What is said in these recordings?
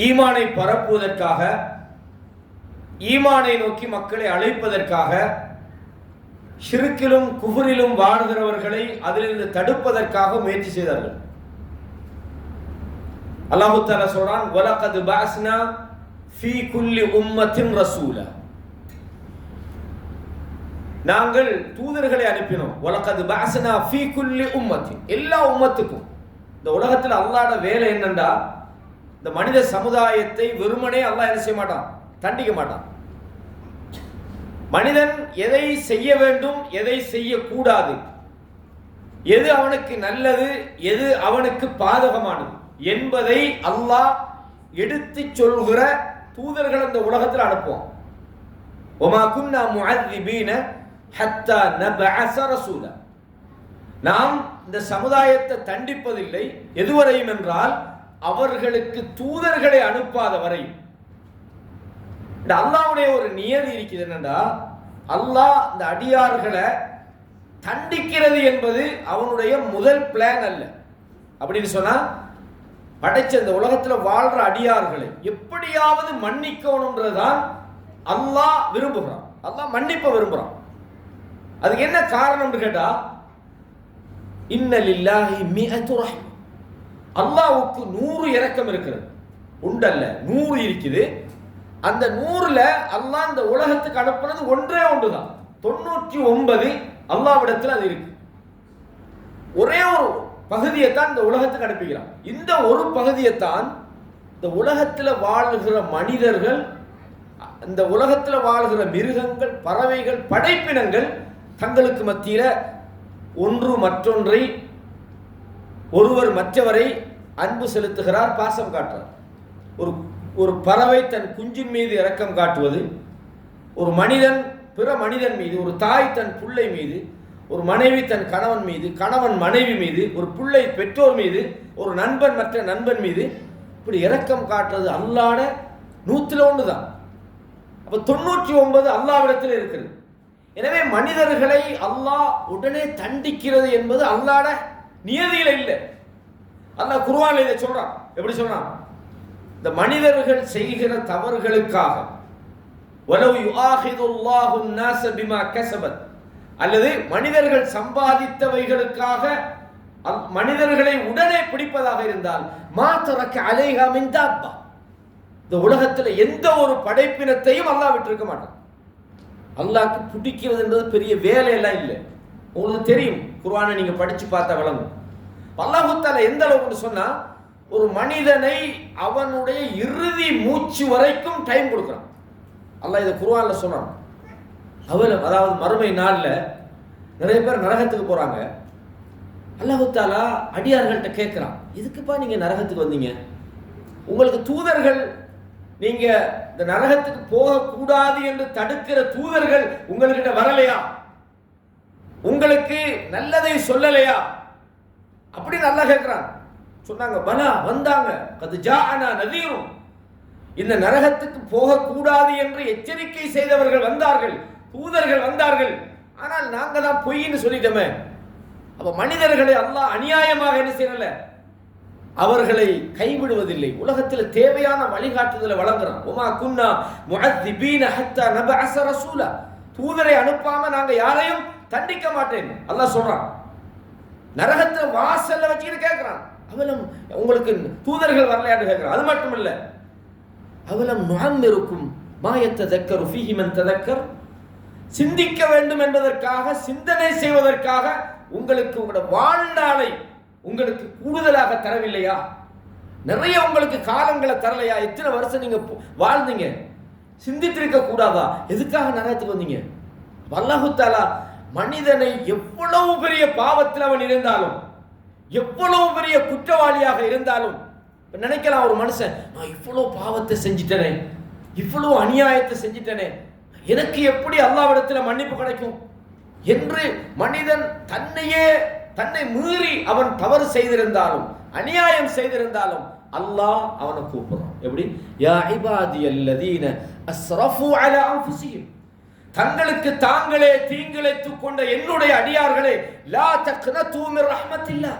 ஈமானை பரப்புவதற்காக, ஈமானை நோக்கி மக்களை அழைப்பதற்காக, ஷிர்கிலும் குஃப்ரிலும் வாழ்கிறவர்களை அதிலிருந்து தடுப்பதற்காக முயற்சி செய்தார்கள். அல்லாஹ் தஆலா சொல்றான், வலகத் பஅஸ்னா ஃபீ குல்லி உம்மத்தின் ரசூலா, நாங்கள் தூதர்களை அனுப்பினோம். வலகத் பஅஸ்னா ஃபீ குல்லி உம்மத்தின், எல்லா உம்மத்துக்கும். இந்த உலகத்தில் அல்லாஹ்வோட வேலை என்னண்டா, இந்த மனித சமுதாயத்தை வெறுமனே அல்லாஹ் என்ன செய்ய மாட்டான், தண்டிக்க மாட்டான். மனிதன் எதை செய்ய வேண்டும், எதை செய்யக்கூடாது, எது அவனுக்கு நல்லது, எது அவனுக்கு பாதகமானது என்பதை அல்லாஹ் எடுத்து சொல்கிற தூதர்கள் இந்த உலகத்தில் அனுப்புவோம். வமா குன்னா முஅذிபீன ஹத்தா நபஅஸ ரசூலா, நாம் இந்த சமுதாயத்தை தண்டிப்பதில்லை எதுவரையும் என்றால் அவர்களுக்கு தூதர்களை அனுப்பாத வரை. அல்லாஹ்வுடைய ஒரு நியதி இருக்குது என்னன்னா, அல்லாஹ் இந்த அடியார்களை தண்டிக்கிறது என்பது அவனுடைய முதல் பிளான் அல்ல. அப்படின்னு சொன்னா, படைச்ச இந்த உலகத்தில் வாழ்ற அடியார்களை எப்படியாவது மன்னிக்கணும்ன்றதுதான் அல்லாஹ் விரும்புகிறான். அல்லாஹ் மன்னிப்ப விரும்புகிறான். அதுக்கு என்ன காரணம்னு கேட்டா, இன்ன லில்லாஹி மிஅத்து ரஹ்ம, அல்லாஹ்வுக்கு 100 இரக்கம் இருக்கிறது. உண்டல்ல, 100 இருக்குது. அந்த 100ல அல்லாஹ் இந்த உலகத்துக்கு அனுப்புனது ஒன்றே ஒன்றுதான். 99 அல்லாஹ்விடத்தில் அது இருக்கு. ஒரே ஒரு பகுதியைத்தான் இந்த உலகத்துக்கு அனுப்புகிறான். இந்த ஒரு பகுதியைத்தான் இந்த உலகத்தில் வாழ்கிற மனிதர்கள், இந்த உலகத்தில் வாழ்கிற மிருகங்கள், பறவைகள், படைப்பினங்கள் தங்களுக்கு மத்தியில ஒன்று மற்றொன்றை, ஒருவர் மற்றவரை அன்பு செலுத்துகிறார், பாசம் காட்டுறார். ஒரு பறவை தன் குஞ்சின் மீது இரக்கம் காட்டுவது, ஒரு மனிதன் பிற மனிதன் மீது, ஒரு தாய் தன் பிள்ளை மீது, ஒரு மனைவி தன் கணவன் மீது, கணவன் மனைவி மீது, ஒரு பிள்ளை பெற்றோர் மீது, ஒரு நண்பன் மற்ற நண்பன் மீது, இப்படி இரக்கம் காட்டுறது அல்லாஹ்வோட 101 தான். அப்ப 99 அல்லாஹ்விடத்தில் இருக்கிறது. எனவே மனிதர்களை அல்லாஹ் உடனே தண்டிக்கிறது என்பது அல்லாஹ்வோட நியதியில இல்லை. அல்லாஹ் குர்ஆன்ல இதை சொல்றான். எப்படி சொல்றான்? இந்த மனிதர்கள் செய்கிற தவறுகளுக்காக, வலவ் யுஆஹிதுல்லாஹு الناس பிமா கஸபத், அல்லது மனிதர்கள் சம்பாதித்தவைகளுக்காக மனிதர்களை உடனே பிடிப்பதாக இருந்தால், மா தரக்க அலைஹா மின் தாப்பா, இந்த உலகத்தில் எந்த ஒரு படைப்பினத்தையும் அல்லாஹ் விட்டிருக்க மாட்டான். அல்லாஹ்க்கு பிடிக்கிறது என்பது பெரிய வேலையெல்லாம் இல்லை. உங்களுக்கு தெரியும், குர்ஆனை நீங்க படிச்சு பார்த்தா விளங்கும். அல்லாஹ் தஆலா எந்த அளவுக்கு சொன்னா, ஒரு மனிதனை அவனுடைய இறுதி மூச்சு வரைக்கும் டைம் கொடுக்குறான். அல்லாஹ் இதை குர்ஆன்ல சொன்னான். அதாவது மறுமை நாள்ல நிறைய பேர் நரகத்துக்கு போறாங்க. அல்லாஹ் தஆலா அடியார்கள்ட்ட கேட்கிறான், எதுக்குப்பா நீங்க நரகத்துக்கு வந்தீங்க? உங்களுக்கு தூதர்கள், நீங்க இந்த நரகத்துக்கு போகக்கூடாது என்று தடுக்கிற தூதர்கள் உங்கள்கிட்ட வரலையா? உங்களுக்கு நல்லதை சொல்லலையா? அப்படின்னு அல்லாஹ் கேட்கிறான். சொன்னாங்க, பலா, வந்தாங்க. கது ஜாஅனா நதீரும், இந்த நரகத்துக்கு போகக்கூடாது என்று எச்சரிக்கை செய்தவர்கள் வந்தார்கள், தூதர்கள் வந்தார்கள். ஆனால் நாங்க தான் பொய்ன்னு சொல்லிட்டோமே. அப்ப மனிதர்களை அல்லாஹ் அநியாயமாக என்ன செய்யல, அவர்களை கைவிடுவதில்லை. உலகத்தில் தேவையான வழிகாட்டுதலை வழங்குறான். உமா குன்னா முஅذிபீன ஹத்தா நபஅஸ ரசூலா, தூதரை அனுப்பாம நாங்க யாரையும் தண்டிக்க மாட்டேன் அல்லாஹ் சொல்றான். நரகத்தை வாசல்ல வச்சுக்கிட்டு கேட்கிறான், அவலம் உங்களுக்கு தூதர்கள் வரலையான்னு கேட்கிறான். அது மட்டும் இல்ல, அவலம் நுஅம்மிருக்கும் மா யத்ததக்கரு ஃபீஹி மன் ததக்கர், சிந்திக்க வேண்டும் என்பதற்காக, சிந்தனை செய்வதற்காக உங்களுக்கு உங்களோட வாழ்நாளை உங்களுக்கு கூடுதலாக தரவில்லையா? நிறைய உங்களுக்கு காலங்களை தரலையா? எத்தனை வருஷம் நீங்க வாழ்ந்தீங்க, சிந்தித்திருக்க கூடாதா? எதுக்காக நரகத்துக்கு வந்தீங்க? அல்லாஹ் தஆலா மனிதனை எவ்வளவு பெரிய பாவத்தில் அவன் இருந்தாலும், எவ்வளவு பெரிய குற்றவாளியாக இருந்தாலும், நினைக்கலாம் ஒரு மனுஷன், நான் இவ்வளவு பாவத்தை செஞ்சிட்டனே, இவ்வளவு அநியாயத்தை செஞ்சிட்டனே, எனக்கு எப்படி அல்லாஹ்விடத்தில் மன்னிப்பு கிடைக்கும் என்று மனிதன் தன்னை மீறி அவன் தவறு செய்திருந்தாலும், அநியாயம் செய்திருந்தாலும் அல்லாஹ் அவனை கூப்பிடுறான். எப்படி? யா இபாதியல்லதீன அஸ்ரஃபு அலா அன்ஃபுஸிஹிம், தங்களுக்கு தாங்களே தீங்கிழைத்துக் கொண்ட என்னுடைய அடியார்களே, லா தக்னது மின் ரஹ்மத்தில்லாஹ்,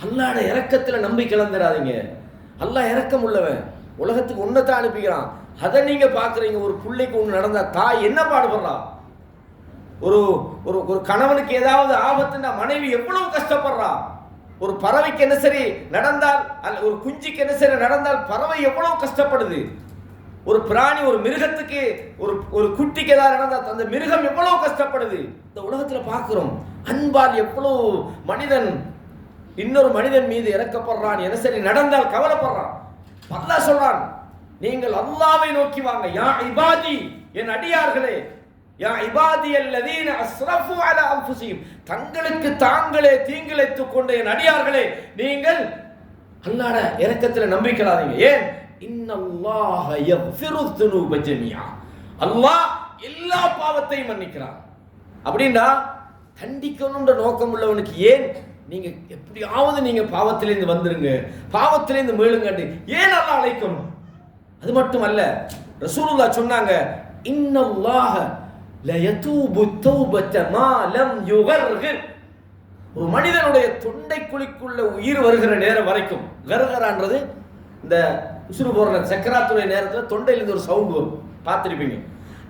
அல்லாஹ்வுடைய இரக்கத்துல நம்பிக்கை இழந்துடாதீங்க. அல்லாஹ் இரக்கம் உள்ளவன். உலகத்துக்கு ஒன்னதான் அனுப்பிக்கிறான். அதை நீங்க பாக்குறீங்க. ஒரு பிள்ளைக்கு ஒண்ணு நடந்தா தாய் என்ன பாடுபடுறா? ஒரு ஒரு கணவனுக்கு ஏதாவது ஆபத்துன்னா மனைவி எவ்வளவு கஷ்டப்படுறா? ஒரு பறவைக்கு என்ன சரி நடந்தால், ஒரு குஞ்சுக்கு என்ன சரி நடந்தால் பறவை எவ்வளவு கஷ்டப்படுது? ஒரு பிராணி, ஒரு மிருகத்துக்கு, ஒரு குட்டிக்கு ஏதாவது நடந்தால் அந்த மிருகம் எவ்வளவு கஷ்டப்படுது? இந்த உலகத்துல பார்க்கிறோம். அன்பால் எவ்வளவு மனிதன் இன்னொரு மனிதன் மீது இறக்கப்படுறான், என்ன சரி நடந்தால் கவலைப்படுறான். அல்லாஹ் சொல்றான், நீங்கள் அல்லாஹ்வை நோக்கி வாங்க. யா இபாதி, என் அடியார்களே, யா இபாதி அல்லதீன அஸ்ரஃபு அலா அன்ஃபுஸிஹிம், தங்களுக்கு தாங்களே தீங்கிழைத்துக் கொண்ட என் அடியார்களே, நீங்கள் அல்லாஹ்வுடைய இரக்கத்தில் நம்பிக்கையாதீங்க. ஏன்? இன்னல்லாஹ யக்ஃபிரு ذுனூப ஜமீஆ, அல்லாஹ் எல்லா பாவத்தையும் மன்னிக்கிறான். அப்படின்னா தண்டிக்கணும்ன்ற நோக்கம் உள்ளவனுக்கு ஏன் நீங்க எப்படியாவது நீங்க பாவத்திலிருந்து வந்துருங்க, பாவத்திலிருந்து மீளுங்க ஏன் அல்லாஹ் அழைக்கணும்? அது மட்டுமல்ல, ரசூலுல்லாஹ் சொன்னாங்க, இன்னல்லாஹ லயதூபு தௌபத மா லம் யுகர்கிர், ஒரு மனிதனுடைய தொண்டை குழிக்குள்ள உயிர் வருகிற நேரம் வரைக்கும், கர்கரான்றது இந்த உசுறு போற சக்கராத்துடைய நேரத்தில் தொண்டையிலிருந்து ஒரு சவுண்ட் வரும், பார்த்திருப்பீங்க.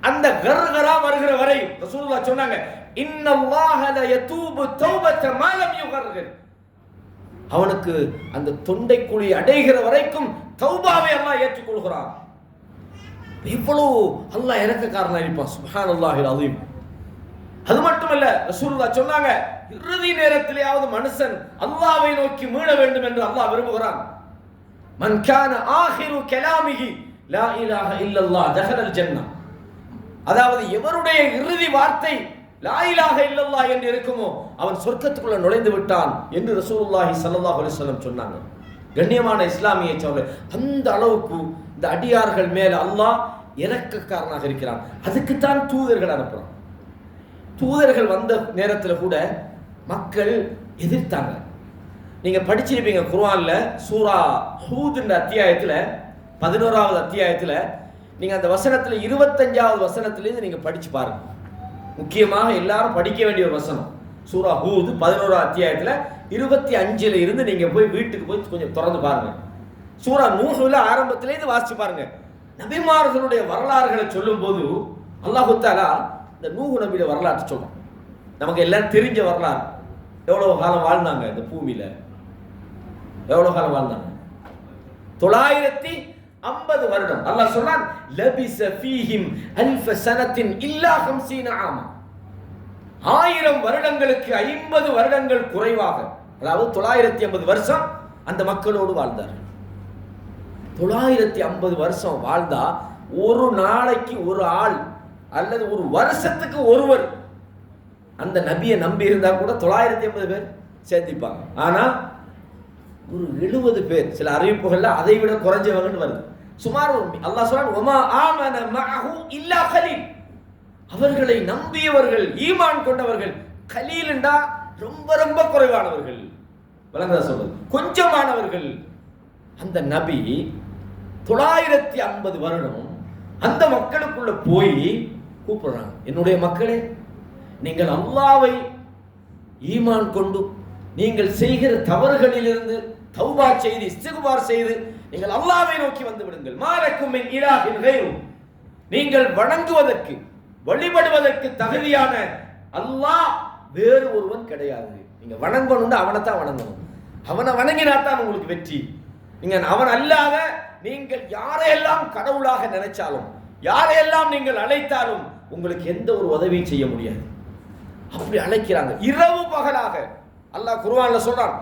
அந்த கர்கரா வருகிற வரை ரசூலுல்லாஹ் சொன்னாங்க, இன்னல்லாஹ லயதூபு தௌபத மா லம் யுகர்கிர், அவனுக்கு அந்த தொண்டை குழி அடைகிற வரைக்கும் தௌபாவை அல்லாஹ் ஏற்றுக்கொள்கிறான். இவ்வளவு அல்லாஹ் இரக்கக்காரனா இருப்பான். சுப்ஹானல்லாஹில் அஸீம். அது மட்டுமல்ல, ரசூலுல்லாஹ் சொன்னாங்க, இறுதி நேரத்திலேயாவது மனுஷன் அல்லாஹ்வை நோக்கி மீள வேண்டும் என்று அல்லாஹ் விரும்புகிறான். மன் கான ஆகிரு கலாமிஹி லா இலாஹ இல்லல்லாஹ் தஹலல் ஜன்னah, அதாவது எவருடைய இறுதி வார்த்தை லா இலாஹ இல்லல்லாஹ் என்று இருக்குமோ அவன் சொர்க்கத்துக்குள்ள நுழைந்து விட்டான் என்று ரசூலுல்லாஹி ஸல்லல்லாஹு அலைஹி வஸல்லம் சொன்னாங்க. கண்ணியமான இஸ்லாமிய சகோதரர்களே, அந்த அளவுக்கு இந்த அடியார்கள் மேல அல்லாஹ் இரக்கக்காரனாக இருக்கிறான். அதுக்குத்தான் தூதர்கள் அனுப்புறான். தூதர்கள் வந்த நேரத்தில் கூட மக்கள் எதிர்த்தாங்க. நீங்க படிச்சிருப்பீங்க குர்ஆன்ல, சூரா ஹூத் என்ற அத்தியாயத்துல 11வது அத்தியாயத்துல நீங்க அந்த வசனத்துல 25வது வசனத்திலிருந்து நீங்க படிச்சு பாருங்க. முக்கியமாக எல்லாரும் படிக்க வேண்டிய ஒரு வசனம். சூரா ஹூத் 11வது அத்தியாயத்துல 25ல இருந்து நீங்க போய் வீட்டுக்கு போய் கொஞ்சம் திறந்து பாருங்க. சூரா நூஹ்ல ஆரம்பத்திலேருந்து வாசிச்சு பாருங்க. நபிமார்களுடைய வரலாறுகளை சொல்லும் போது அல்லாஹ் தஆலா இந்த நூஹ் நபியோட வரலாற்றை சொல்றான். நமக்கு எல்லாம் தெரிஞ்ச வரலாறு. எவ்வளவு காலம் வாழ்ந்தாங்க இந்த பூமியில? எவ்வளவு காலம் வாழ்ந்தாங்க? 950 வருடம். அல்லாஹ் சொல்றான், லபிஸ ஃபீஹிம் அல்ஃப ஸனத்தின் இல்லா 50 ஆமா, 1000 வருடங்களுக்கு 50 வருடங்கள் குறைவாக, அதாவது 950 வருஷம் அந்த மக்களோடு வாழ்ந்தார்கள். 950 வருஷம் வாழ்ந்தா ஒரு நாளைக்கு ஒரு ஆள் அல்லது ஒரு வருஷத்துக்கு ஒருவர் அந்த நபியை நம்பி இருந்தா கூட 950 பேர் சேர்த்திப்பாங்க. ஆனா ஒரு 70 பேர், சில அறிவிப்புகள்ல அதை விட குறைஞ்சவங்கன்னு வருது. சுமார் அல்லாஹ் சொல்றான், வமா ஆமன மஅஹு இல்லா கலீல், அவர்களை நம்பியவர்கள், ஈமான் கொண்டவர்கள், கலீல்ண்டா ரொம்ப ரொம்ப குறைவானவர்கள், விளங்குதா சொல்றது, கொஞ்சமானவர்கள். அந்த நபி 950 வருடம் அந்த மக்களுக்குள்ள போய் கூப்பிடுறாங்க, என்னுடைய மக்களே, நீங்கள் அல்லாஹ்வை ஈமான் கொண்டு நீங்கள் செய்கிற தவறுகளிலிருந்து தௌபா செய்து இஸ்திக்பார் செய்து நீங்கள் அல்லாஹ்வை நோக்கி வந்து விடுங்கள். மாலக்கும் மின் இலாஹின் கைரு, நீங்கள் வணங்குவதற்கு வழிபடுவதற்கு தகுதியான அல்லாஹ் வேறு ஒருவன் கிடையாது. நீங்க வணங்கணும்னா அவனை தான் வணங்கணும். அவனை வணங்கினாத்தான் உங்களுக்கு வெற்றி. நீங்க அவன் அல்லாத நீங்கள் யாரையெல்லாம் கடவுளாக நினைச்சாலும், யாரையெல்லாம் நீங்கள் அழைத்தாலும் உங்களுக்கு எந்த ஒரு உதவியும் செய்ய முடியாது. அப்படி அழைக்கிறாங்க இரவு பகலாக. அல்லாஹ் குர்ஆன்ல சொல்றான்,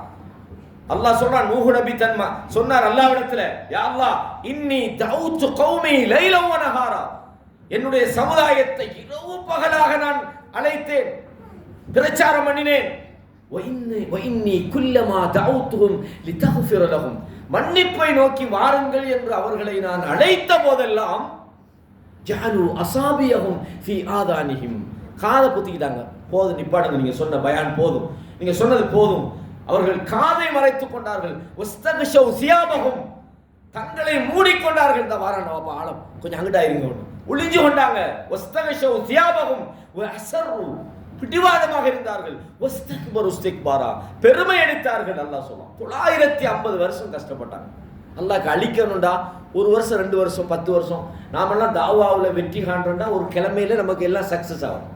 அல்லாஹ் சொல்றான், நூஹ் நபி தன்மா சொன்னார் அல்லாஹ்விடத்துல, யா அல்லாஹ் இன்னி தஅவுது கௌமி லைலன் வ நஹாரா, என்னுடைய சமுதாயத்தை இரவு பகலாக நான் அழைத்தேன், பிரச்சாரம் பண்ணினேன். வ இன்னி குல்லமா தஅவுதுஹும் லிதக்ஃபிர லஹும், மன்னிப்பை நோக்கி வாருங்கள் என்று அவர்களை நான் அழைத்த போதெல்லாம் ஜஅலு அஸாபியஹும் ஃபீ ஆதானிஹிம், காதை புத்திக்கிட்டாங்க. போதும், நிப்பாடுங்க, நீங்க சொன்ன பயான் போதும், நீங்க சொன்னது போதும். அவர்கள் காதை மறைத்துக் கொண்டார்கள். வஸ்தக்ஷவ் சியாபஹும், தங்களை மூடிக்கொண்டார்கள். இந்த வாரான ஆழம் கொஞ்சம் அங்கடா இருங்க, ஒளிஞ்சு கொண்டாங்க. வஸ்தக்ஷவ் சியாபஹும் வ அஸர்ரு, பிடிவாதமாக இருந்தார்கள். வஸ்தக்பரு இஸ்திக்பாரா, பெருமை அடித்தார்கள். அல்லாஹ் சொல்றான் 950 வருஷம் கஷ்டப்பட்டாங்க. அல்லாஹ்க்கு அழிக்கணும்டா 1 வருஷம் 2 வருஷம் 10 வருஷம் நாமெல்லாம் தாவாவில் வெற்றி காண்றோம்னா ஒரு கிழமையில நமக்கு எல்லாம் சக்ஸஸ் ஆகும்.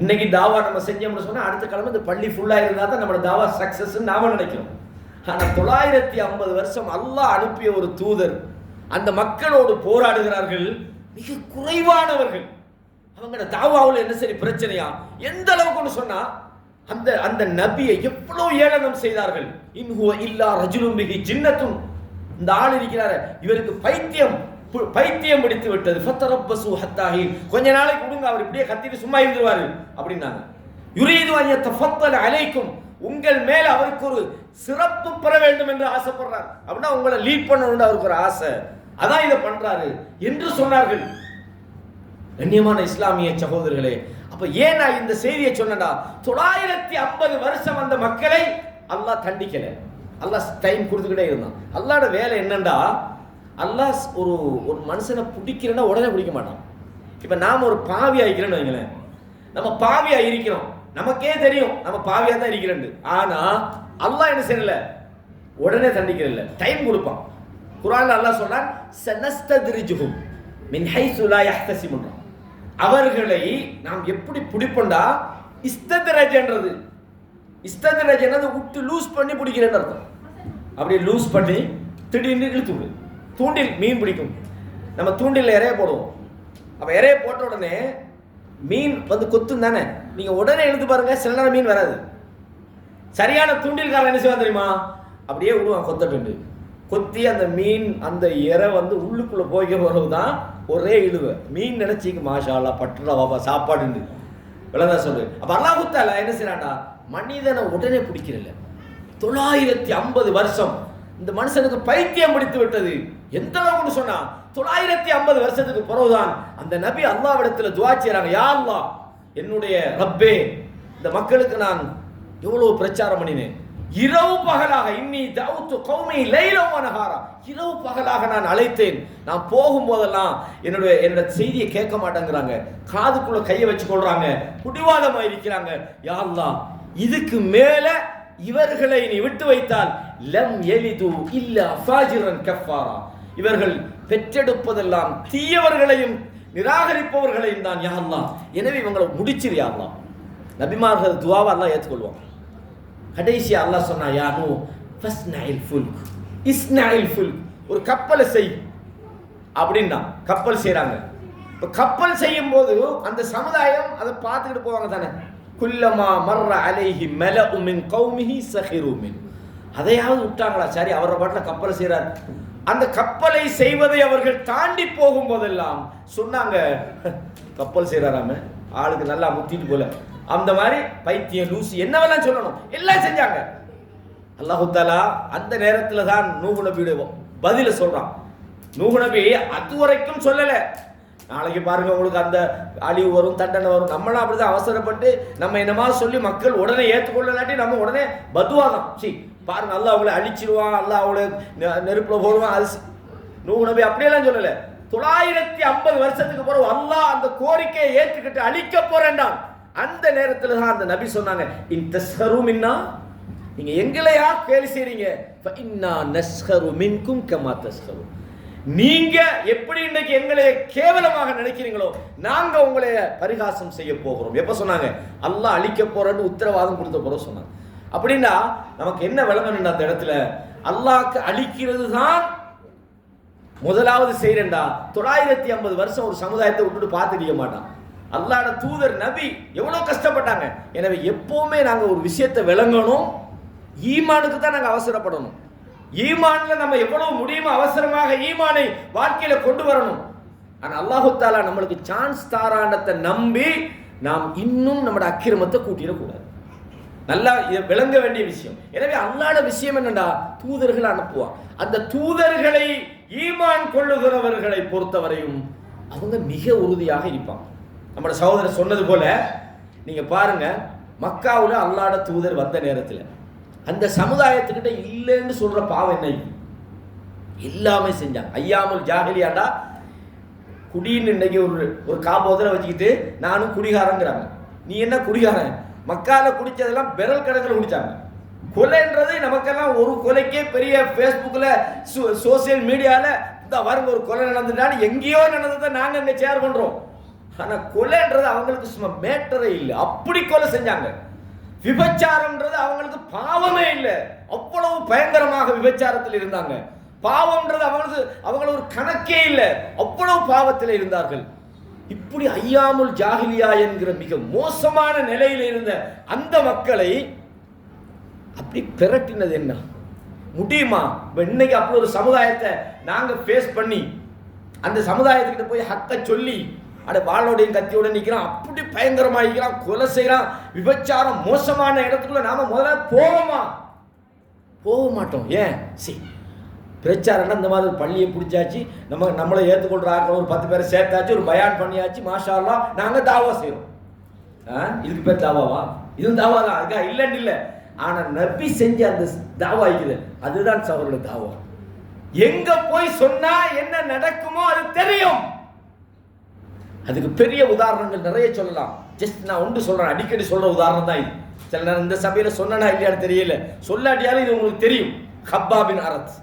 இன்னைக்கு தாவா நம்ம செஞ்சோம்னு சொன்னால் அடுத்த கிழமை இந்த பள்ளி ஃபுல்லாக இருந்தால் தான் நம்மளோட தாவா சக்ஸஸ்ன்னு நாம நினைக்கிறோம். ஆனால் 950 வருஷம் அல்லாஹ் அனுப்பிய ஒரு தூதர் அந்த மக்களோடு போராடுகிறார்கள். மிக குறைவானவர்கள். அவங்களோட தாவாவில் என்ன சரி பிரச்சனையா எந்த அளவுக்கு சொன்னா அந்த அந்த நபியை எவ்வளவு ஏளனம் செய்தார்கள். இன்ஹுவ இல்லா ரஜுலும் பிஹி ஜின்னத்துன், இந்த ஆள் இருக்கிறாரு இவருக்கு பைத்தியம் பிடித்து விட்டது. ஃபத்தரப்பசு ஹத்தாஹி, கொஞ்ச நாளைக்கு விடுங்க அவர் இப்படியே கத்திட்டு சும்மா இருந்துவாரு அப்படின்னாங்க. யுரீது அன் யதஃபத்தல அலைக்கும், உங்கள் மேல அவருக்கு ஒரு சிறப்பு பெற வேண்டும் என்று ஆசைப்படுறார். அப்படின்னா உங்களை லீட் பண்ணணும்னு அவருக்கு ஒரு ஆசை, அதான் இதை பண்றாரு என்று சொன்னார்கள். கண்ணியமான இஸ்லாமிய சகோதரர்களே, அப்ப ஏன் நான் இந்த செய்தியை சொன்னேன்டா, 950 வருஷம் அந்த மக்களை அல்லாஹ் தண்டிக்கல. அல்லாஹ் டைம் கொடுத்துக்கிட்டே இருந்தான். அல்லாஹ்வோட வேலை என்னண்டா, அல்லாஹ் ஒரு மனுஷனை பிடிக்கிறேன்னா உடனே பிடிக்க மாட்டான். இப்ப நாம ஒரு பாவியா இருக்கிறேன்னு வைங்களேன், நம்ம பாவியா இருக்கிறோம், நமக்கே தெரியும் நம்ம பாவியா தான் இருக்கிறேன். ஆனா அல்லாஹ் என்ன செய்யல, உடனே தண்டிக்கிறதில்ல, டைம் கொடுப்பான். குர்ஆன்ல அல்லாஹ் சொல்றான், சனஸ்தத்ரிஜுஹும் மின் ஹைஸு லா யஹ்தஸிபுன், அவர்களை நாம் எப்படி பிடிப்போம்டா, இஸ்தத்ரஜன்றது விட்டு லூஸ் பண்ணி பிடிக்கிறேன்னு அர்த்தம். அப்படி லூஸ் பண்ணி திடீர்னு இழுத்து விடு. தூண்டில் மீன் பிடிக்கும், நம்ம தூண்டில் இறைய போடுவோம். அப்ப இறைய போட்ட உடனே மீன் வந்து கொத்தும் தானே, நீங்க உடனே இழுத்து பாருங்க, சில நேரம் மீன் வராது. சரியான தூண்டில்காரன் என்ன செய்வான் தெரியுமா, அப்படியே விடுவான் கொத்தட்டு, கொத்தி அந்த மீன் அந்த இறை வந்து உள்ளுக்குள்ள போய்க்க போறதுதான் ஒரே இழுவ. மீன் நினைச்சிக்கு மாஷா அல்லாஹ் பட்டுடா பாப்பா சாப்பாடுன்னு விளங்கா சொல்லு. அப்ப அல்லாஹ் தஆலா என்ன செய்யறான்டா, மனிதனை உடனே பிடிக்கிறல்ல. 950 வருஷம் இந்த மனுஷனுக்கு பைத்தியம் பிடித்து விட்டது. எந்த அளவுக்கு சொன்னா 950 வருஷத்துக்கு பிறகுதான் அந்த நபி அல்லாஹ்விடத்துல துஆ செய்றாங்க, யா அல்லாஹ் என்னுடைய ரப்பே, இந்த மக்களுக்கு நான் எவ்வளவு பிரச்சாரம் பண்ணினேன், இரவு பகலாக, இன்னி தஅவுது கௌமி லைலன் வ நஹாரா, இரவு பகலாக நான் அழைத்தேன். நான் போகும்போதெல்லாம் என்னோட செய்தியை கேட்க மாட்டேங்கிறாங்க, காதுக்குள்ள கையை வச்சு கொள்றாங்க, குடிவாதமா இருக்கிறாங்க. யா அல்லாஹ் இதுக்கு மேல இவர்களை நீ விட்டு வைத்தால் லம் யலிது இல்லா ஃபாஜிரன் கஃபாரா, இவர்கள் பெற்றெடுப்பதெல்லாம் தீயவர்களையும் நிராகரிப்பவர்களையும் தான். யா அல்லாஹ் எனவே இவங்களை முடிச்சிரு யா அல்லாஹ். நபிமார்கள் துஆவை அல்லாஹ் ஏற்றுக்கொள்வான். கடைசியா அல்லாஹ் சொன்னா, யா நூ ஃபஸ்னஇல் ஃபுல்க் இஸ்னஇல் ஃபுல்க், ஒரு கப்பலை செய் அப்படின்னா கப்பல் செய்றாங்க. இப்ப கப்பல் செய்யும் போது அந்த சமுதாயம் அதை பார்த்துக்கிட்டு போவாங்க தானே. குல்லமா மர்ர அலைஹி மலஉ மின் கௌமிஹி சஹிரு மின், அதையாவது விட்டாங்களா, சரி அவரை பாட்டில் கப்பலை செய்றார். அந்த கப்பலை செய்வதை அவர்கள் தாண்டி போகும் போதெல்லாம் சொன்னாங்க, கப்பல் செய்றாராம, ஆளுக்கு நல்லா முத்திட்டு போல, அந்த மாதிரி பைத்தியம் லூசி என்னவெல்லாம் சொல்லணும் எல்லாம் செஞ்சாங்க. அல்லாஹு தஆலா அந்த நேரத்தில் தான் நூஹ் நபியுடைய பதில சொல்றான். நூஹ் நபி அது வரைக்கும் சொல்லல, நாளைக்கு பாருங்க உங்களுக்கு அந்த அழிவு வரும், தண்டனை வரும், நம்மளாம் அப்படிதான் அவசரப்பட்டு நம்ம என்னமா சொல்லி மக்கள் உடனே ஏற்றுக்கொள்ளலாட்டி நம்ம உடனே பதுவாதான், பாருங்க அல்லாஹ் அவங்களை அழிச்சிருவான், அல்லாஹ் அவளை நெருப்புல போடுவான். அது நூஹ் நபி அப்படியெல்லாம் சொல்லல. 950 வருஷத்துக்கு பிறகு அல்லாஹ் அந்த கோரிக்கையை ஏற்றுக்கிட்டு அழிக்க போறேன்டான். அந்த நேரத்தில் தான் அந்த நபி சொன்னாங்க, இன் தஸ்ஹரு மின்னா, நீங்க எங்களையா கேலி செய்றீங்க, ஃபஇன்னா நஸ்ஹரு மின்கும் கமா தஸ்ஹரு, நீங்க எப்படி இன்னைக்கு எங்களை கேவலமாக நினைக்கிறீங்களோ நாங்க உங்களை பரிகாசம் செய்ய போகிறோம். எப்ப சொன்னாங்க, அல்லாஹ் அழிக்க போறன்னு உத்தரவாதம் கொடுத்த பிறகு சொன்னாங்க. அப்படின்னா நமக்கு என்ன விளங்கணும் அந்த இடத்துல, அல்லாஹ்க்கு அழிக்கிறது தான் முதலாவது செய்யறா. 950 வருஷம் ஒரு சமுதாயத்தை விட்டுட்டு பார்த்துக்க மாட்டான். அல்லாஹ்வோட தூதர் நபி எவ்வளவு கஷ்டப்பட்டாங்க. எனவே எப்பவுமே நாங்க ஒரு விஷயத்தை விளங்கணும், ஈமானுக்கு தான் நாங்க அவசரப்படணும். ஈமான்ல நம்ம எவ்வளவு முடியுமோ அவசரமாக ஈமானை வாழ்க்கையில கொண்டு வரணும். ஆனா அல்லாஹு தஆலா நம்மளுக்கு சான்ஸ் தாராண்டத்தை நம்பி நாம் இன்னும் நம்மளோட அக்கிரமத்தை கூட்டிடக்கூடாது. நல்லா விளங்க வேண்டிய விஷயம். எனவே அல்லாஹ்வோட விஷயம் என்னண்டா, தூதர்களை அனுப்புவான். அந்த தூதர்களை ஈமான் கொள்ளுகிறவர்களை பொறுத்தவரையும் அவங்க மிக உறுதியாக இருப்பாங்க. நம்மளோட சகோதரர் சொன்னது போல நீங்க பாருங்க, மக்காவுல அல்லாஹ்வோட தூதர் வந்த நேரத்தில் அந்த சமுதாயத்துக்கிட்ட இல்லைன்னு சொல்ற பாவம் என்ன, எல்லாமே செஞ்சாங்க. ஐயாமுல் ஜாஹிலியாண்டா குடின்னு இன்னைக்கு ஒரு காபோதரை வச்சுக்கிட்டு நானும் குடிகாரங்கிறாங்க. நீ என்ன குடிகாரன், மக்கால குடிச்சதெல்லாம் பெரல் கணக்கில் குடிச்சாங்க. கொலைன்றது நமக்கெல்லாம் ஒரு கொலைக்கே பெரிய ஃபேஸ்புக்கில் சோசியல் மீடியாவில் இந்த வருங்க ஒரு கொலை நடந்துட்டாலும் எங்கேயோ நடந்ததை நாங்க இங்க ஷேர் பண்றோம். ஆனா கொலைன்றது அவங்களுக்கு சும்மா மேட்டரே இல்லை, அப்படி கொலை செஞ்சாங்க. விபச்சாரம்ன்றது அவங்களுக்கு பாவமே இல்லை, அவ்வளவு பயங்கரமாக விபச்சாரத்தில் இருந்தாங்க. பாவம்ன்றது அவங்களுக்கு ஒரு கணக்கே இல்லை, அவ்வளவு பாவத்தில் இருந்தார்கள். இப்படி ஐயாமுல் ஜாஹிலியா என்கிற மிக மோசமான நிலையில் இருந்த அந்த மக்களை அப்படி பிரட்டினது என்ன முடியுமா? இன்னைக்கு அப்படி ஒரு சமுதாயத்தை நாங்க ஃபேஸ் பண்ணி அந்த சமுதாயத்துக்கிட்ட போய் ஹக்க சொல்லி அட வாளோடையும் கத்தியோட நிற்கிறான், அப்படி பயங்கரமாகிறான், கொலை செய்யறான், விபச்சாரம் மோசமான இடத்துக்குள்ள நாம முதல்ல போக மாட்டோம். ஏன் பிரச்சாரம் இந்த மாதிரி பள்ளியை பிடிச்சாச்சு, நம்மளை ஏற்றுக்கொள்ற ஆட்கள் ஒரு 10 பேரை சேர்த்தாச்சு, ஒரு பயான் பண்ணியாச்சு, மாஷா அல்லாஹ் நாங்கள் தாவா செய்கிறோம். இதுக்கு பேர் தாவாவா? இதுவும் தாவா தான், அதுக்காக இல்லைன்னு இல்லை. ஆனால் நபி செஞ்ச அந்த தாவா இருக்குது, அதுதான் சகோதர தாவா. எங்க போய் சொன்னா என்ன நடக்குமோ அது தெரியும். அதுக்கு பெரிய உதாரணங்கள் நிறைய சொல்லலாம். ஜஸ்ட் நான் ஒன்று சொல்றேன், அடிக்கடி சொல்ற உதாரணம் தான் இது. சில நேரம் இந்த சபையில சொன்னா இல்லையான்னு தெரியல, சொல்லாட்டியாலும் இது உங்களுக்கு தெரியும். ஹப்பாப் பின் அரத்,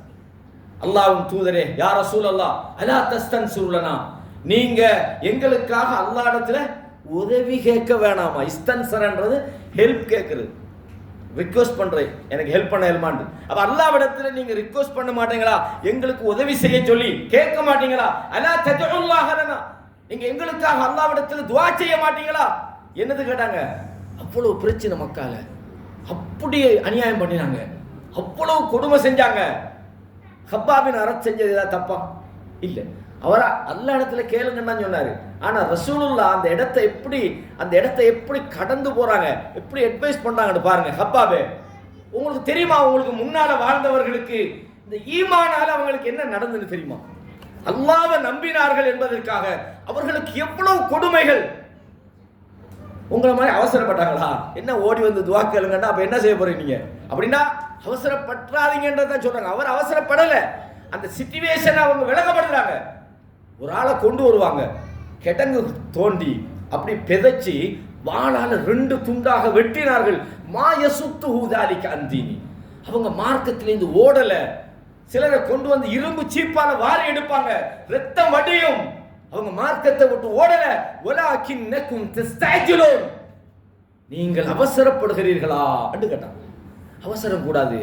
அல்லாஹ்வின் தூதரே யா ரசூலல்லாஹ் அலா தஸ்தன்சுலனா, நீங்க எங்களுக்காக அல்லாஹ்விடத்துல உதவி கேட்க வேணாமா? இஸ்தன்சரன்றது ஹெல்ப் கேட்குறது, ரிக்வெஸ்ட் பண்றேன், எனக்கு ஹெல்ப் பண்ண ஹெல்மாண்டு. அப்ப அல்லாஹ்விடத்துல நீங்க ரிக்வெஸ்ட் பண்ண மாட்டீங்களா? எங்களுக்கு உதவி செய்ய சொல்லி கேட்க மாட்டீங்களா? அலா ததுல்லாஹ லனா, நீங்க எங்களுக்காக அல்லாஹ்விடத்துல துஆ செய்ய மாட்டீங்களா? என்னது கேட்டாங்க. அவ்வளவு பிரச்சனை மக்கால, அப்படியே அநியாயம் பண்ணினாங்க, அவ்வளவு கொடுமை செஞ்சாங்க. ஹப்பாப் பின் அரத் செஞ்சது ஏதாவது தப்பா? இல்லை, அவரா அல்லாஹ் இடத்துல கேளுங்கன்னு சொன்னாரு. ஆனா ரசூலுல்லாஹ் அந்த இடத்தை எப்படி கடந்து போறாங்க, எப்படி அட்வைஸ் பண்றாங்கன்னு பாருங்க. ஹப்பாபே, உங்களுக்கு தெரியுமா, உங்களுக்கு முன்னால வாழ்ந்தவர்களுக்கு இந்த ஈமானால அவங்களுக்கு என்ன நடந்ததுன்னு தெரியுமா? அல்லாஹ்வை நம்பினார்கள் என்பதற்காக அவர்களுக்கு எவ்வளவு கொடுமைகள். உங்களை மாதிரி அவசரப்பட்டாங்களா? என்ன ஓடி வந்து துஆ கேளுங்கன்னா அப்ப என்ன செய்ய போறீங்க நீங்க? அப்படின்னா அவசரப்படாதீங்கன்றதான் சொல்றாங்க. அவர் அவசரப்படல, அந்த சிச்சுவேஷனை அவங்க விளக்கப்படுறாங்க. ஒரு ஆளை கொண்டு வருவாங்க, கிடங்கு தோண்டி அப்படி பெதைச்சி வாளால 2 துண்டாக வெட்டினார்கள். மாயசுத்து ஹூதாலிக்கு அந்தீனி, அவங்க மார்க்கத்திலேருந்து ஓடல. சிலரை கொண்டு வந்து இரும்பு சீப்பால வாரி எடுப்பாங்க, ரத்தம் வடியும். அவங்க மார்க்கத்தை விட்டு ஓடல. வலாக்கின்னகும் தஸ்தஅஜிலூன், நீங்கள் அவசரப்படுகிறீர்களா என்று கேட்டாங்க. அவசரம் கூடாது.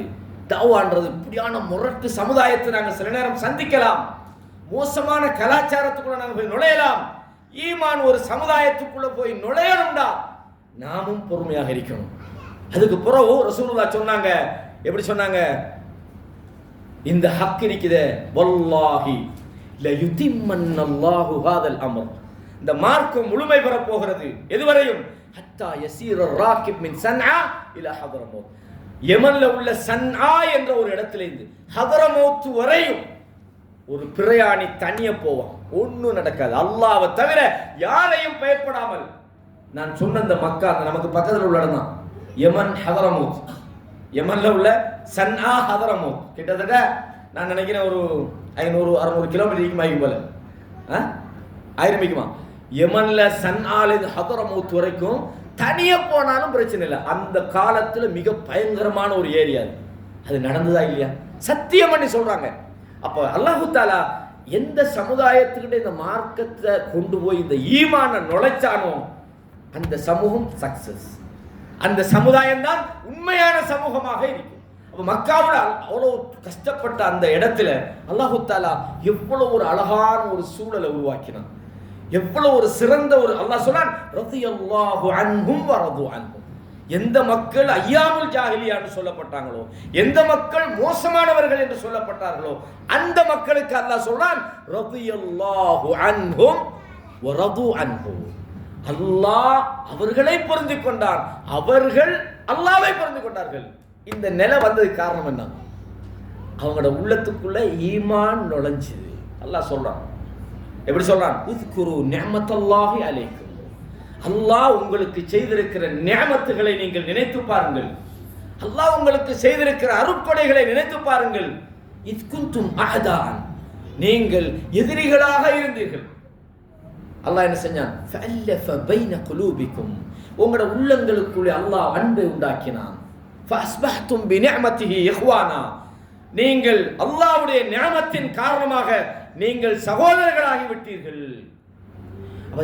தாவான்றது இப்படியான முரட்டு சமுதாயத்தை நாங்கள் சில நேரம் சந்திக்கலாம். மோசமான கலாச்சாரத்துக்குள்ள நாங்கள் போய் நுழையலாம். ஈமான் ஒரு சமுதாயத்துக்குள்ள போய் நுழையணும்டா, நாமும் பொறுமையாக இருக்கணும். அதுக்கு பிறகு ரசூலுல்லாஹ் சொன்னாங்க, எப்படி சொன்னாங்க? இந்த ஹக் இருக்குதே, வல்லாஹி லயுதிம்மன்னல்லாஹு ஹாதல் அம்ர், இந்த மார்க்கம் முழுமை பெற போகிறது. எதுவரையும்? ஹத்தா யஸீர ராகிப் மின் சன்ஆ இலா ஹதரமௌத், யமன்ல உள்ள சன்ஆ என்ற ஒரு இடத்திலிருந்து ஹதரமௌத் வரையும் ஒரு பிரயாணி தனியே போவான், ஒன்றும் நடக்காது. அல்லாஹ்வை தவிர யாரையும் பயப்படாமல். நான் சொன்ன இந்த மக்கா நமக்கு பக்கத்தில் உள்ள இடம் தான் யமன் ஹதரமௌத். யமன்ல உள்ள சன்ஆ ஹதரமௌத் கிட்டத்தட்ட நான் நினைக்கிறேன் ஒரு 500-600 கிலோமீட்டர் இருக்குமாய்க்கும் போல, ஆயிரமிக்குமா. யமன்ல சன்ஆலிருந்து ஹதரமௌத் வரைக்கும் தனியே போனாலும் பிரச்சனை இல்லை. அந்த காலத்தில் மிக பயங்கரமான ஒரு ஏரியா அது நடந்ததா இல்லையா? சத்தியம் பண்ணி சொல்றாங்க. அப்போ அல்லாஹு தாலா எந்த சமுதாயத்துக்கிட்ட இந்த மார்க்கத்தை கொண்டு போய் இந்த ஈமான நுழைச்சானோ அந்த சமூகம் சக்சஸ், அந்த சமுதாயம் தான் உண்மையான சமூகமாக இருக்கும். அப்போ மக்காவில் அவ்வளோ கஷ்டப்பட்ட அந்த இடத்துல அல்லாஹு தாலா எவ்வளவு ஒரு அழகான ஒரு சூழலை உருவாக்கினான், எவ்வளவு ஒரு சிறந்த ஒரு. அல்லாஹ் சொன்னான், ரலியல்லாஹு அன்ஹும் வ ரது அன்ஹு. எந்த மக்கள் ஐயாமுல் ஜாஹிலியான்னு சொல்லப்பட்டாங்களோ, எந்த மக்கள் மோசமானவர்கள் என்று சொல்லப்பட்டார்களோ, அந்த மக்களுக்கு அல்லாஹ் சொல்றான், ரலியல்லாஹு அன்ஹும் வ ரது அன்ஹு. அல்லாஹ் அவர்களை பொருந்திக் கொண்டான், அவர்கள் அல்லாஹ்வை பொருந்திக் கொண்டார்கள். இந்த நிலை வந்ததுக்கு காரணம் என்ன? அவங்களோட உள்ளத்துக்குள்ள ஈமான் நுழைஞ்சது. அல்லாஹ் சொல்றான், எப்படி சொல்றான்? உத்குரு நிஅமத்தல்லாஹி அலைக்கும், அல்லாஹ் உங்களுக்கு செய்திருக்கிற நிஅமத்துகளை நீங்கள் நினைத்து பாருங்கள். அல்லாஹ் உங்களுக்கு செய்திருக்கிற அருட்கொடைகளை நினைத்து பாருங்கள். இத் குன்தும் அஅதான், நீங்கள் எதிரிகளாக இருந்தீர்கள். அல்லாஹ் என்ன செஞ்சான்? ஃபஅல்லஃப பைன குலூபிக்கும், உங்களோட உள்ளங்களுக்குள்ளே அல்லாஹ் அன்பை உண்டாக்கினான். ஃபஅஸ்பஹ்தும் பிநிஅமத்திஹி இஹ்வானா, நீங்கள் அல்லாஹ்வுடைய நிஅமத்தின் காரணமாக நீங்கள் சகோதரர்களாகி விட்டீர்கள்.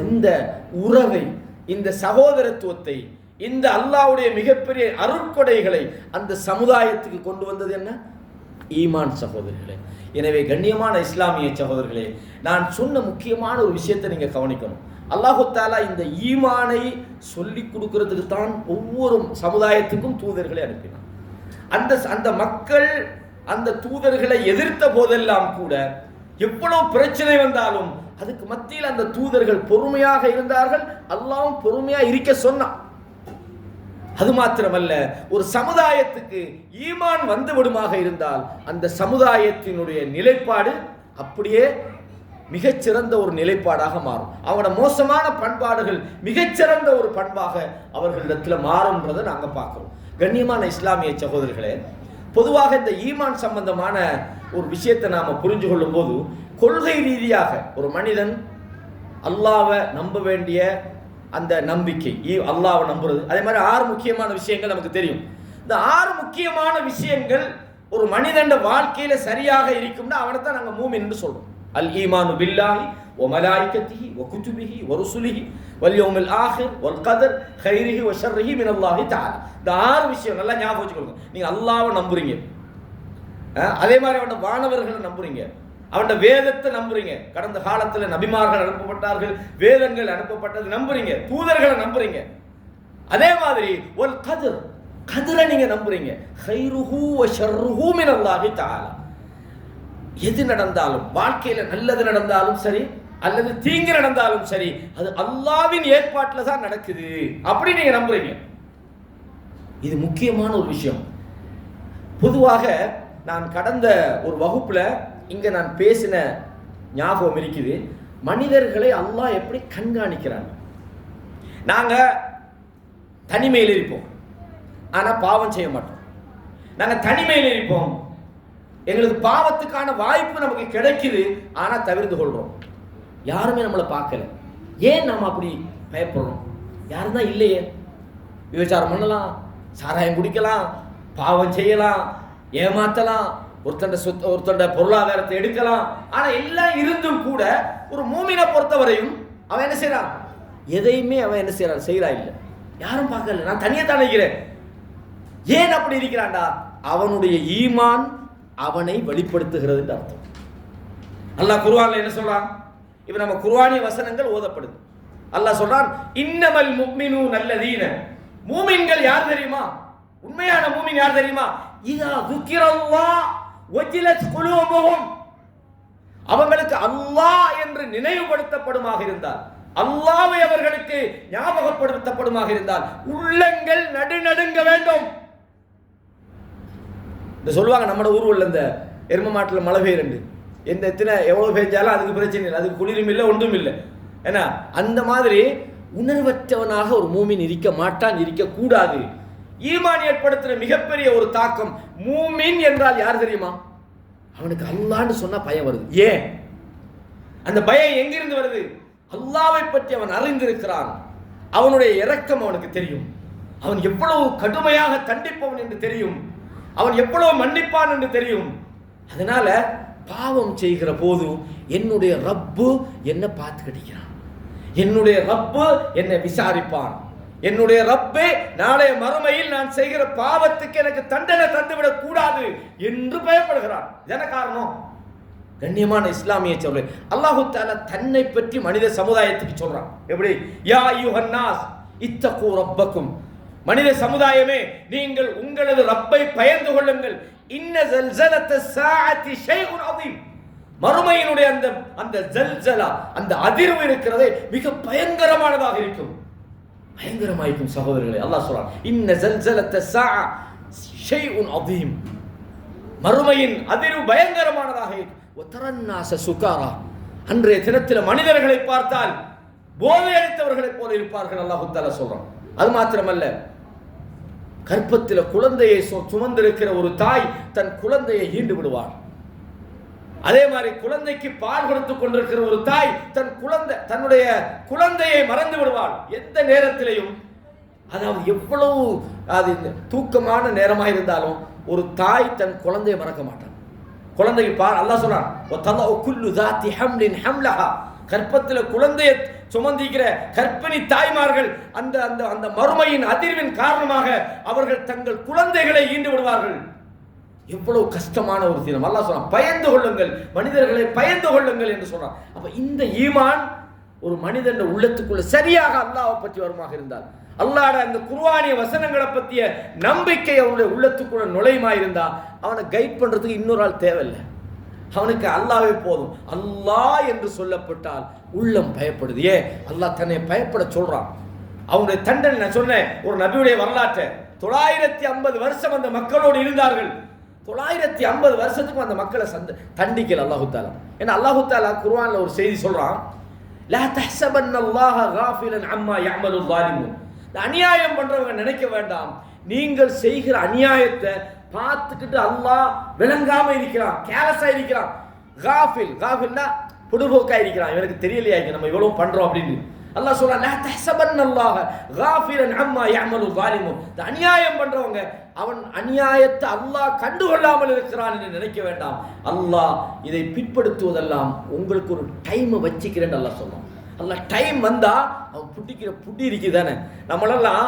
இந்த உறவை, இந்த சகோதரத்துவத்தை, இந்த அல்லாஹ்வுடைய மிகப்பெரிய அருட்கொடைகளை அந்த சமுதாயத்துக்கு கொண்டு வந்தது என்ன? ஈமான் சகோதரர்களே. எனவே கண்ணியமான இஸ்லாமிய சகோதரர்களே, நான் சொன்ன முக்கியமான ஒரு விஷயத்தை நீங்க கவனிக்கணும். அல்லாஹு தஆலா இந்த ஈமானை சொல்லிக் கொடுக்கிறதுக்கு தான் ஒவ்வொரு சமுதாயத்துக்கும் தூதர்களை அனுப்பினான். அந்த மக்கள் அந்த தூதர்களை எதிர்த்த போதெல்லாம் கூட எவ்வளவு பிரச்சனை வந்தாலும் அதுக்கு மத்தியில் அந்த தூதர்கள் பொறுமையாக இருந்தார்கள். அல்லாஹ்வும் பொறுமையா இருக்க சொன்னான். அது மாத்திரமல்ல, ஒரு சமுதாயத்துக்கு ஈமான் வந்து விடுமாக இருந்தால் அந்த சமுதாயத்தினுடைய நிலைப்பாடு அப்படியே மிகச்சிறந்த ஒரு நிலைப்பாடாக மாறும். அவங்களோட மோசமான பண்பாடுகள் மிகச்சிறந்த ஒரு பண்பாக அவர்களிடத்தில் மாறும்ன்றதை நாங்கள் பார்க்கிறோம். கண்ணியமான இஸ்லாமிய சகோதரர்களே, பொதுவாக இந்த ஈமான் சம்பந்தமான ஒரு விஷயத்தை நாம் புரிஞ்சு கொள்ளும் போது, கொள்கை ரீதியாக ஒரு மனிதன் அல்லாஹ்வை நம்ப வேண்டிய அந்த நம்பிக்கை, அல்லாஹ்வை நம்புறது, அதே மாதிரி 6 முக்கியமான விஷயங்கள் நமக்கு தெரியும். இந்த 6 முக்கியமான விஷயங்கள் ஒரு மனிதன் வாழ்க்கையில சரியாக இருக்கும்னா அவனை தான் நாங்கள் மூமின் என்று சொல்றோம். அல் ஈமானு பில்லாஹி வ மலாயிகத்திஹி வ குதுபிஹி வ ருசுலிஹி வல் யௌமில் ஆஹிர் வல் கதர் கைரிஹி வ ஷர்ரிஹி மினல்லாஹி தஆலா. இந்த 6 விஷயம் நல்லா ஞாபகம் வச்சுக்கோங்க. நீங்க அல்லாஹ்வை நம்புறீங்க, அதே மாதிரி அவனோட வானவர்களை நம்புறீங்க, அவனோட வேதத்தை நம்புறீங்க. கடந்த காலத்தில் நபிமார்கள் அனுப்பப்பட்டார்கள், வேதங்கள் அனுப்பப்பட்டது நம்புறீங்க, தூதர்களை நம்புறீங்க. அதே மாதிரி வல் கதர், கதரை நீங்க நம்புறீங்க. கைருஹு வ ஷர்ருஹு மினல்லாஹி தஆலா. எது நடந்தாலும், வாழ்க்கையில நல்லது நடந்தாலும் சரி அல்லது தீங்கு நடந்தாலும் சரி, அது அல்லாஹ்வின் ஏற்பாட்டில் தான் நடக்குது அப்படி நீங்க நம்புறீங்க. இது முக்கியமான ஒரு விஷயம். பொதுவாக நான் கடந்த ஒரு வகுப்புல இங்க நான் பேசின ஞாபகம் இருக்குது. மனிதர்களை அல்லாஹ் எப்படி கண்காணிக்கிறாங்க. நாங்க தனிமையில் இருப்போம், ஆனா பாவம் செய்ய மாட்டோம். நாங்க தனிமையில் இருப்போம், எங்களுக்கு பாவத்துக்கான வாய்ப்பு நமக்கு கிடைக்குது, ஆனா தவிர்த்து கொள்றோம். யாருமே நம்மளை பார்க்கல. ஏன் நாம அப்படி பயப்படுறோம்? யாரும் தான் இல்லையே. விபச்சாரம் பண்ணலாம், சாராயம் குடிக்கலாம், பாவம் செய்யலாம், ஏமாத்தலாம், ஒருத்தண்ட பொருளாதாரத்தை எடுக்கலாம். ஆனா எல்லாம் இருந்தும் கூட ஒரு மூமினை பொறுத்தவரையும் அவன் என்ன செய்யறான்? எதையுமே அவன் என்ன செய்யறான் இல்லை. யாரும் பார்க்கல, நான் தனியே தான் நினைக்கிறேன். ஏன் அப்படி இருக்கிறான்டா? அவனுடைய ஈமான் அவனை வெளிப்படுத்துகிறது என்று அர்த்தம். அல்லாஹ் குர்ஆன்ல என்ன சொல்றான்? இப்ப நம்ம குர்ஆனிய வசனங்கள் ஓதப்படுது. அல்லாஹ் சொல்றான், இன்னமல் முஃமினூன அல்லதீன, மூமின்கள் யார் தெரியுமா? உண்மையான மூமின் யார் தெரியுமா? இதா ذுக்கிரல்லாஹ் வஜிலத் குலூபுஹும், அவங்களுக்கு அல்லாஹ் என்று நினைவுபடுத்தப்படுமாக இருந்தால், அல்லாஹ்வை அவர்களுக்கு ஞாபகப்படுத்தப்படுமாக இருந்தால் உள்ளங்கள் நடுநடுங்க வேண்டும். இந்த சொல்லுவாங்க நம்ம ஊர்வல்ல, இந்த எரும மாட்டில் மழை பெய்யறண்டு, எந்த எத்தனை எவ்வளவு பெய்ஞ்சாலும் அதுக்கு பிரச்சனை இல்லை, அதுக்கு குளிரும் இல்லை, ஒன்றும் இல்லை. ஏன்னா அந்த மாதிரி உணர்வற்றவனாக ஒரு மூமின் இருக்க மாட்டான், இருக்கக்கூடாது. ஈமான் ஏற்படுத்துகிற மிகப்பெரிய ஒரு தாக்கம். மூமின் என்றால் யார் தெரியுமா? அவனுக்கு அல்லாஹ்னு சொன்னா பயம் வருது. ஏன் அந்த பயம் எங்கிருந்து வருது? அல்லாஹ்வை பற்றி அவன் அறிந்திருக்கிறான். அவனுடைய இரக்கம் அவனுக்கு தெரியும். அவன் எவ்வளவு கடுமையாக தண்டிப்பவன் என்று தெரியும். அவன் எவ்வளவு மன்னிப்பான் என்று தெரியும். அதனால பாவம் செய்கிற போது என்னுடைய ரப்பு என்ன பார்த்து கிடைக்கிறான், என்னுடைய ரப்பு என்னை விசாரிப்பான், என்னுடைய ரப்பே நாளைய மறுமையில் நான் செய்கிற பாவத்துக்கு எனக்கு தண்டனை தந்துவிடக் கூடாது என்று பயப்படுகிறான். என்ன காரணம்? கண்ணியமான இஸ்லாமிய சொல்ல அல்லாஹு தஆலா தன்னை பற்றி மனித சமுதாயத்துக்கு சொல்றான். எப்படி? யா அய்யுஹன்னாஸ் இத்தகு ரப்பக்கும், மனித சமுதாயமே நீங்கள் உங்களது ரப்பை பயந்து கொள்ளுங்கள். இன்ன ஜல்சலத்த ஸாஅத்தி ஷைஉன் அதீம், மறுமையினுடைய அந்த ஜல்சலா, அந்த அதிர்வு இருக்கிறதே மிக பயங்கரமானதாக இருக்கும். பயங்கரமாயிருக்கும் சகோதரர்களே. அல்லாஹ் சொல்றான், இன்ன ஜல்சலத்த ஸாஅ ஷைஉன் அதீம், மறுமையின் அதிர்வு பயங்கரமானதாக இருக்கும். வதரன்னாஸ சுகாரா, அன்றைய தினத்தில் மனிதர்களை பார்த்தால் போதை அடித்தவர்களைப் போல இருப்பார்கள் அல்லாஹ் தஆலா சொல்றான். அது மாத்திரமல்ல, கர்ப்பத்தில் குழந்தையை சுமந்திருக்கிற ஒரு தாய் தன் குழந்தையை ஈண்டு விடுவார். அதே மாதிரி குழந்தைக்கு பால் கொடுத்துக் கொண்டிருக்கிற ஒரு தாய் தன்னுடைய குழந்தையை மறந்து விடுவாள். எந்த நேரத்திலையும், அதாவது எவ்வளவு அது தூக்கமான நேரமாக இருந்தாலும் ஒரு தாய் தன் குழந்தையை மறக்க மாட்டான். குழந்தைக்கு பார் அல்லாஹ் சொல்றான் வதலஉ குல்லு ذات حمل حملها கர்ப்பத்தில் குழந்தையை சுமந்திக்கிற கர்ப்பிணி தாய்மார்கள் அந்த அந்த அந்த மறுமையின் அதிர்வின் காரணமாக அவர்கள் தங்கள் குழந்தைகளை ஈண்டு விடுவார்கள். எவ்வளவு கஷ்டமான ஒரு தினம். அல்லாஹ் சொல்றான் பயந்து கொள்ளுங்கள், மனிதர்களை பயந்து கொள்ளுங்கள் என்று சொல்றான். அப்ப இந்த ஈமான் ஒரு மனிதன் உள்ளத்துக்குள்ள சரியாக அல்லாஹ்வை பற்றி வருமாக இருந்தால், அல்லாஹ்ட அந்த குர்ஆனிய வசனங்களை பற்றிய நம்பிக்கை அவனுடைய உள்ளத்துக்குள்ள நுழையுமா இருந்தா அவனை கைட் பண்றதுக்கு இன்னொரு ஆள் தேவையில்லை. அவனுக்கு அல்லாஹ்வே போதும். அல்லாஹ் என்று சொல்லப்பட்டால் உள்ளம் பயப்படுது. அல்லாஹ் தன்னை பயப்பட சொல்றான். அவனுடைய தண்டனை நான் சொன்னேன், ஒரு நபியுடைய வரலாற்றை 950 வருஷம் அந்த மக்களோடு இருந்தார்கள். 950 வருஷத்துக்கு அந்த மக்களை தண்டிக்கல அல்லாஹு தாலா. ஏன்னா அல்லாஹு தாலா குர்ஆன்ல ஒரு செய்தி சொல்றான், லா தஹ்ஸபன்னல்லாஹ காஃபிலன் அம்மா யஅமலுல் ஸாலிமூன். அநியாயம் பண்றவங்க நினைக்க வேண்டாம், நீங்கள் செய்கிற அநியாயத்தை பார்த்துக்கிட்டு அல்லாஹ் விளங்காம இருக்கிறான், கேலஸா இருக்கிறான். காஃபில்னா பொடுபோக்கா இருக்கிறான், இவனுக்கு தெரியலையா நம்ம இவ்வளவு பண்றோம் அப்படின்னு அல்லாஹ் சொல்றான். லா தஹ்ஸபன்னல்லாஹ காஃபிலன் அம்மா யஅமலுல் ஸாலிமூன். அநியாயம் பண்றவங்க அவன் அநியாயத்தை அல்லாஹ் கண்டுகொள்ளாமல் இருக்கிறான் என்று நினைக்க வேண்டாம். அல்லாஹ் இதை பிற்படுத்துவதெல்லாம் உங்களுக்கு ஒரு டைம் வச்சுக்கிறேன் அல்லாஹ் சொல்றான். அல்லாஹ் டைம் வந்தா அவன் புட்டிக்கிற புட்டி இருக்குதானே. நம்மளெல்லாம்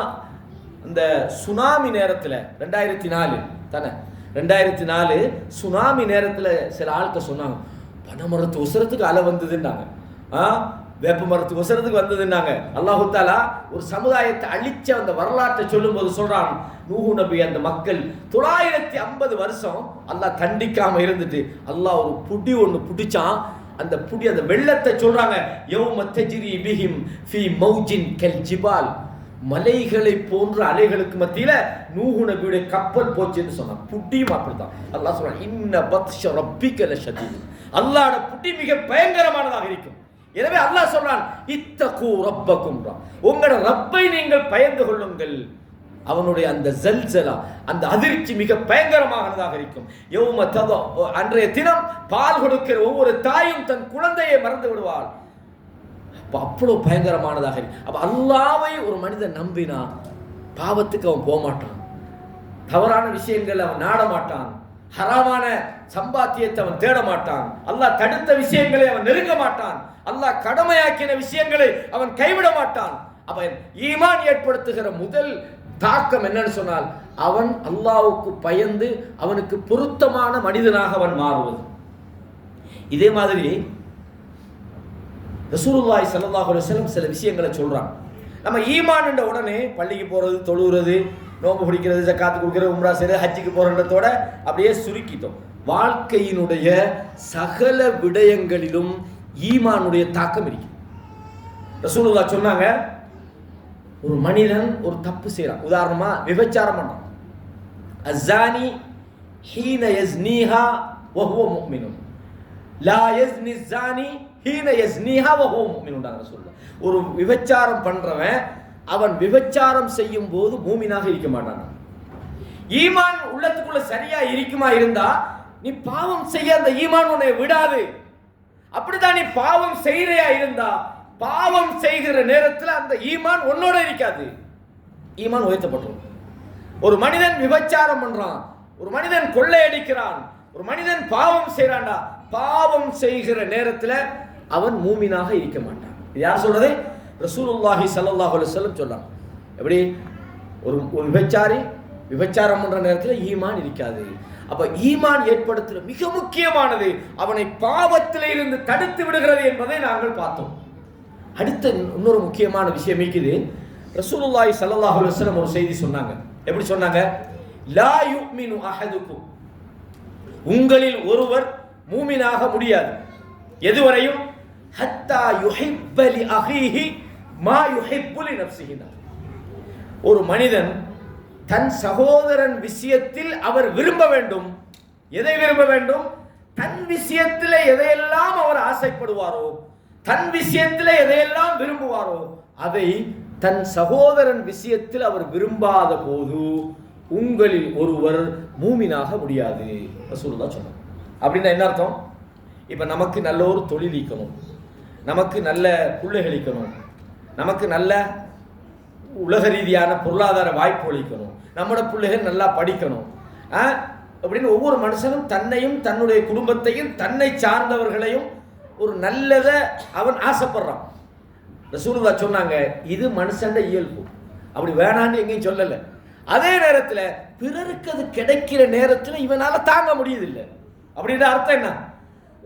இந்த சுனாமி நேரத்தில் 2004 தானே, 2004 சுனாமி நேரத்தில் சில ஆட்கள் சொன்னாங்க, பனைமரத்து உசரத்துக்கு அலை வந்ததுன்னாங்க, வேப்ப மரத்துக்கு உசரத்துக்கு வந்ததுன்னாங்க. அல்லாஹு தாலா ஒரு சமுதாயத்தை அழிச்ச அந்த வரலாற்றை சொல்லும் போது சொல்றான், நூஹு நபி அந்த மக்கள் 950 வருஷம் அல்லாஹ் கண்டிக்காம இருந்துட்டு அல்லாஹ் ஒரு புடி ஒன்று புடிச்சான். அந்த புடி அந்த வெள்ளத்தை சொல்றாங்க, யௌம தஜ்ரி பிஹிம் ஃபீ மௌஜின் கல் ஜிபால். மலைகளை போன்ற அலைகளுக்கு மத்தியில நூஹு நபியுடைய கப்பல் போச்சுன்னு சொன்னான். புட்டியும் அப்படித்தான். அல்லாஹ் சொல்றான், இன்ன பத்ஷ ரப்பிக லஷதீத். அல்லாஹ்வுடைய புட்டி மிக பயங்கரமானதாக இருக்கும். எனவே அல்லாஹ் சொல்றான், இத்தகு ரப்பக்கும், உங்களோட ரப்பை நீங்கள் பயந்து கொள்ளுங்கள். அவனுடைய அந்த ஜல்சலா, அந்த அதிர்ச்சி மிக பயங்கரமானதாக இருக்கும். யௌம ததா, அன்றைய தினம் பால் கொடுக்கிற ஒவ்வொரு தாயும் தன் குழந்தையை மறந்து விடுவாள். அவ்வளவு பயங்கரமானதாக இருக்கு. அப்ப அல்லாஹ்வை ஒரு மனிதன் நம்பினா பாவத்துக்கு அவன் போக மாட்டான், தவறான விஷயங்கள் அவன் நாட மாட்டான், ஹராமான சம்பாத்தியத்தை அவன் தேட மாட்டான், அல்லாஹ் தடுத்த விஷயங்களை அவன் நெருங்க மாட்டான், அல்லாஹ் கடமையாக்கின விஷயங்களை அவன் கைவிட மாட்டான். அவன் ஈமான் ஏற்படுத்துகிற முதல் தாக்கம் என்னன்னு சொன்னால், அவன் அல்லாஹ்வுக்கு பயந்து அவனுக்கு பொருத்தமான மனிதனாக அவன் மாறுவது. இதே மாதிரி ரசூலுல்லாஹி ஸல்லல்லாஹு அலைஹி வஸல்லம் சில விஷயங்களை சொல்றாங்க. நம்ம ஈமான் என்ற உடனே பள்ளிக்கு போறது, தொழுகிறது, நோம்பு பிடிக்கிறது, ஜக்காத்து கொடுக்கிறது, உம்ரா செய்யறது, ஹஜ்ஜுக்கு போறன்றதோட அப்படியே சுருக்கிட்டோம். வாழ்க்கையினுடைய சகல விடயங்களிலும் ஈமானுடைய தாக்கம் இருக்கு. ரசூலுல்லாஹ் சொன்னாங்க, ஒரு மனிதன் ஒரு தப்பு செய்யறான், உதாரணமா விபச்சாரம் பண்றான். அஸ்ஸானி ஹீன யஸ்னீஹா வஹுவ முஃமினுன் லா யஸ்னி ஸானி ஹீன யஸ்னீஹா வஹுவ முஃமினுன். ரசூலுல்லாஹ் ஒரு விபச்சாரம் பண்றவன் அவன் விபச்சாரம் செய்யும் போது மூமினாக இருக்க மாட்டான். ஈமான் உள்ளத்துக்குள்ள சரியா இருக்குமா இருந்தா நீ பாவம் செய்ய அந்த ஈமான் உன்னை விடாது. அப்படிதான் நீ பாவம் செய்யறையா இருந்தா பாவம் செய்கிற நேரத்தில் அந்த ஈமான் உன்னோட இருக்காது, ஈமான் உயர்த்தப்படும். ஒரு மனிதன் விபச்சாரம் பண்றான், ஒரு மனிதன் கொள்ளையடிக்கிறான், ஒரு மனிதன் பாவம் செய்யறான்டா, பாவம் செய்கிற நேரத்தில் அவன் மூமினாக இருக்க மாட்டான். யார் சொல்றது? ரசூலுல்லாஹி ஸல்லல்லாஹு அலைஹி வஸல்லம் சொல்றாங்க. எப்படி? ஒரு விபச்சாரி விபச்சாரம் பண்ற நேரத்தில் ஈமான் இருக்காது. அப்ப ஈமான் ஏற்படுத்துற மிக முக்கியமானது அவனை பாவத்தில் இருந்து தடுத்து விடுகிறது என்பதை நாங்கள் பார்த்தோம். அடுத்த இன்னொரு முக்கியமான விஷயம் இருக்குது. ரசூலுல்லாஹி ஸல்லல்லாஹு அலைஹி வஸல்லம் ஒரு செய்தி சொன்னாங்க. எப்படி சொன்னாங்க? லா யுமினு அஹதுக்கும், உங்களில் ஒருவர் மூமினாக முடியாது எதுவரையும் ஹத்தா யுஹிப்ப லி அஹீஹி மா யுஹிப்பு லி நஃப்ஸிஹி. ஒரு மனிதன் தன் சகோதரன் விஷயத்தில் அவர் விரும்ப வேண்டும். எதை விரும்ப வேண்டும்? தன் விஷயத்தில் எதையெல்லாம் அவர் ஆசைப்படுவாரோ, தன் விஷயத்தில் எதையெல்லாம் விரும்புவாரோ அதை தன் சகோதரன் விஷயத்தில் அவர் விரும்பாத போது உங்களில் ஒருவர் மூமினாக முடியாது ரசூலுல்லாஹ் சொன்னாங்க. அப்படின்னா என்ன அர்த்தம்? இப்ப நமக்கு நல்ல ஒரு தொழில் ஈக்கணும், நமக்கு நல்ல பிள்ளைகள் ஈக்கணும், நமக்கு நல்ல உலக ரீதியான பொருளாதார வாய்ப்பு அளிக்கணும், நம்மளோட பிள்ளைகள் நல்லா படிக்கணும், அப்படின்னு ஒவ்வொரு மனுஷனும் தன்னையும் தன்னுடைய குடும்பத்தையும் தன்னை சார்ந்தவர்களையும் ஒரு நல்லதை அவன் ஆசைப்படுறான். ரசூலுல்லாஹ் சொன்னாங்க, இது மனுஷன் இயல்பு, அப்படி வேணான்னு எங்கேயும் சொல்லலை. அதே நேரத்தில் பிறருக்கு அது கிடைக்கிற நேரத்தில் இவனால தாங்க முடியுதில்லை. அப்படின்ற அர்த்தம் என்ன?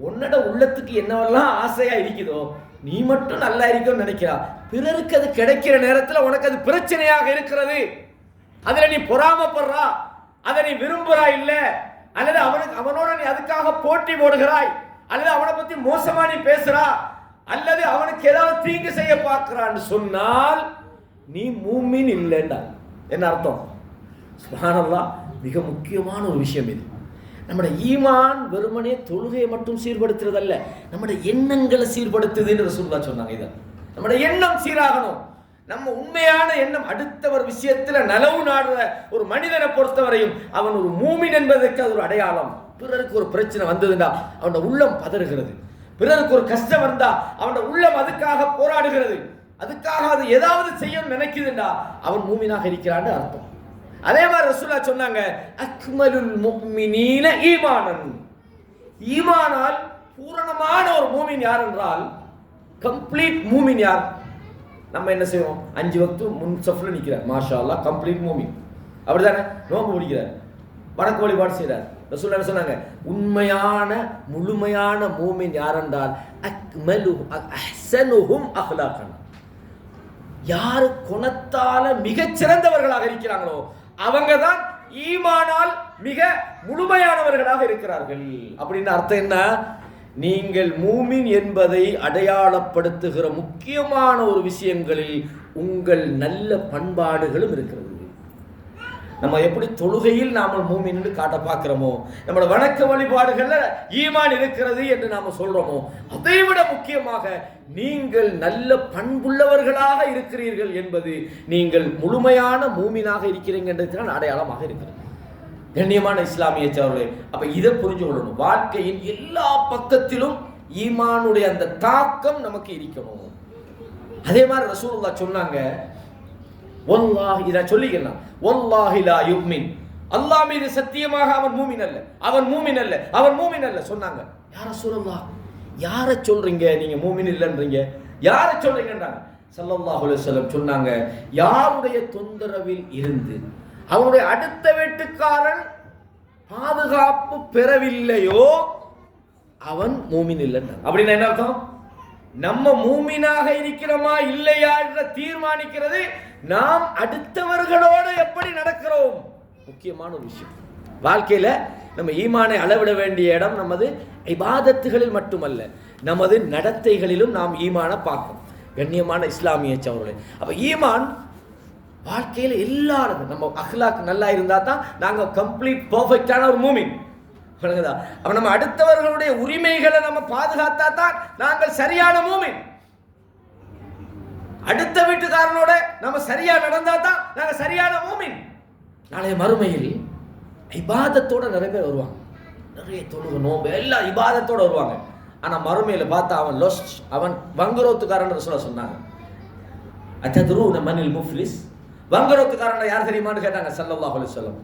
உன்னோட உள்ளத்துக்கு என்னவெல்லாம் ஆசையா இருக்குதோ நீ மட்டும் நல்லா இருக்கும்னு நினைக்கிறா, பிறருக்கு அது கிடைக்கிற நேரத்தில் உனக்கு அது பிரச்சனையாக இருக்கிறது, அதுல நீ பொறாமப்படுறா, அதை நீ விரும்புறா இல்ல, அல்லது அவனோட நீ அதுக்காக போட்டி போடுகிறாய், அல்லது அவனை பத்தி மோசமா நீ பேசுறா, அல்லது அவனுக்கு ஏதாவது தீங்கு செய்ய பார்க்கிறான்னு சொன்னால் நீ மூமின் இல்லைண்டா. என்ன அர்த்தம்? சுப்ஹானல்லாஹ், மிக முக்கியமான ஒரு விஷயம் இது. நம்முடைய ஈமான் வெறுமனே தொழுகையை மட்டும் சீர்படுத்துறதல்ல, நம்முடைய எண்ணங்களை சீர்படுத்துதுன்னு ரசூலுல்லாஹ் சொன்னாங்க. இதை நம்முடைய எண்ணம் சீராகணும். நம்ம உண்மையான எண்ணம் அடுத்தவர் விஷயத்துல நலவு நாடுற ஒரு மனிதனை பொறுத்தவரையும் அவன் ஒரு மூமின் என்பதற்கு அது ஒரு அடையாளம். பிறருக்கு ஒரு பிரச்சனை வந்ததுண்டா அவனோட உள்ளம் பதறுகிறது, பிறருக்கு ஒரு கஷ்டம் வந்தா அவனோட உள்ளம் அதுக்காக போராடுகிறது, அதுக்காக அது ஏதாவது செய்ய நினைக்குதுண்டா அவன் மூமினாக இருக்கிறான்னு அர்த்தம். அதே மாதிரி ரசூலுல்லாஹ் சொன்னாங்க, அக்மலுல் முஃமினீன ஈமானன், ஈமானால் பூரணமான ஒரு மூமின் யார் என்றால் கம்ப்ளீட் மூமின் யார்? நம்ம என்ன செய்வோம்? 5 வக்து முன் சஃப்ல நிற்கிறார், மாஷா அல்லாஹ் கம்ப்ளீட் மூமின், அப்படிதானே? நோன்பு பிடிக்கிறார், வணக்க வழிபாடு செய்கிறார். ரசூலுல்லாஹ் சொன்னாங்க, உண்மையான முழுமையான மூமின் யார் என்றால் அக்மலுஹும் அஹ்ஸனுஹும் அக்லாகன், யார் குணத்தால மிகச் சிறந்தவர்களாக இருக்கிறாங்களோ அவங்க தான் ஈமானால் மிக முழுமையானவர்களாக இருக்கிறார்கள். அப்படின்னு அர்த்தம் என்ன? நீங்கள் மூமின் என்பதை அடையாளப்படுத்துகிற முக்கியமான ஒரு விஷயங்களில் உங்கள் நல்ல பண்பாடுகளும் இருக்கிறது. நம்ம எப்படி தொழுகையில் நாம மூமின் என்று காட்ட பார்க்கிறோமோ, நம்மளோட வணக்க வழிபாடுகள்ல ஈமான் இருக்கிறது என்று நாம சொல்றோமோ, அதைவிட முக்கியமாக நீங்கள் நல்ல பண்புள்ளவர்களாக இருக்கிறீர்கள் என்பது நீங்கள் முழுமையான மூமினாக இருக்கிறீங்க என்றதுதான் அடையாளமாக இருக்கிறது. கண்ணியமான இஸ்லாமிய சகோதரர்களே, அப்ப இதை புரிஞ்சு கொள்ளணும். வாழ்க்கையின் எல்லா பக்கத்திலும் ஈமானுடைய அந்த தாக்கம் நமக்கு இருக்கணும். அதே மாதிரி ரசூலுல்லாஹ் சொன்னாங்க, வல்லாஹி, இத சொல்லிக்கலாம், வல்லாஹி லா யுமின், அல்லாஹ் மீது சத்தியமாக அவன் மூமின் அல்ல, அவன் மூமின் அல்ல, அவன் மூமின் அல்ல சொன்னாங்க. யா ரசூலுல்லாஹ், யாரை சொல்றீங்க நீங்க மூமின் இல்லன்றீங்க, யாரை சொல்றீங்கன்றாங்க. ஸல்லல்லாஹு அலைஹி வஸல்லம் சொன்னாங்க, யாருடைய தொந்தரவில் இருந்து அவனுடைய அடுத்த வீட்டுக்காரன் பாதுகாப்பு பெறவில்லையோ அவன் மூமின் இல்லைன்னா. அப்படின்னா என்ன அர்த்தம்? நம்ம மூமினாக இருக்கிறோமா இல்லையா என்ற தீர்மானிக்கிறது நாம் அடுத்தவர்களோடு எப்படி நடக்கிறோம். முக்கியமான ஒரு விஷயம். வாழ்க்கையில நம்ம ஈமானை அளவிட வேண்டிய இடம் நமது இபாதத்துகளில் மட்டுமல்ல, நமது நடத்தைகளிலும் நாம் ஈமானை பார்க்கணும். கண்ணியமான இஸ்லாமிய சகோதரர்களே, அப்ப ஈமான் வாழ்க்கையில் எல்லாரும் நம்ம அஹ்லாக் நல்லா இருந்தா தான் நாங்க கம்ப்ளீட் பெர்ஃபெக்டான ஒரு மூமின். அப்ப நம்ம அடுத்தவர்களுடைய உரிமைகளை நம்ம பாதுகாத்தா தான் நாங்கள் சரியான மூமின். அடுத்த வீட்டுக்காரனோட நம்ம சரியா நடந்தா தான் நாங்க சரியான மூமின். நாளைய மறுமையில் இபாதத்தோட நிறைய பேர் வருவாங்க, நிறைய தொழுகை நோம்பு எல்லாம் இபாதத்தோட வருவாங்க. ஆனா மறுமையில பார்த்தா அவன் லொஸ்ட், அவன் வங்குரோத்துக்காரன் சொன்னாங்க. அத்ததுரூன மனில் முஃப்லிஸ், வங்குரோத்துக்காரன் யார் தெரியுமான்னு கேட்டாங்க ஸல்லல்லாஹு அலைஹி வஸல்லம்.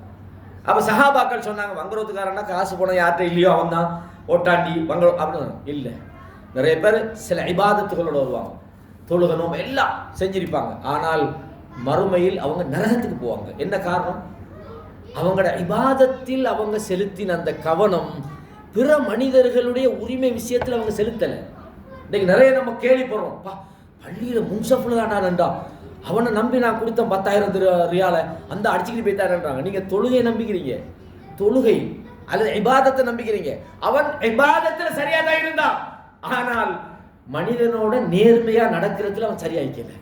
அப்ப சஹாபாக்கள் சொன்னாங்க, வங்குரோத்துக்காரன்னா காசு போன யார்கிட்ட இல்லையோ அவன் தான் ஓட்டாண்டி வங்குரோ அப்படின்னு இல்லை. நிறைய பேர் சில இபாதத்துகளோட வருவாங்க, தொழுகை நோம்பு எல்லாம் செஞ்சிருப்பாங்க. ஆனால் மறுமையில் அவங்க நரகத்துக்கு போவாங்க. என்ன காரணம்? அவங்களோட இபாதத்தில் அவங்க செலுத்தின அந்த கவனம் பிற மனிதர்களுடைய உரிமை விஷயத்தில் அவங்க செலுத்தலை. இன்னைக்கு நிறைய நம்ம கேள்விப்படுறோம், பள்ளியில முன்சஃப்ல தான்டா, அவனை நம்பி நான் கொடுத்த 10,000 ரியாலை அந்த அடிச்சுக்கிட்டு போய்த்தாருன்றாங்க. நீங்க தொழுகையை நம்பிக்கிறீங்க, தொழுகை அல்லது இபாதத்தை நம்பிக்கிறீங்க. அவன் இபாதத்துல சரியா தான் இருந்தான், ஆனால் மனிதனோட நேர்மையா நடக்கிறதுல அவன் சரியா இருக்கல.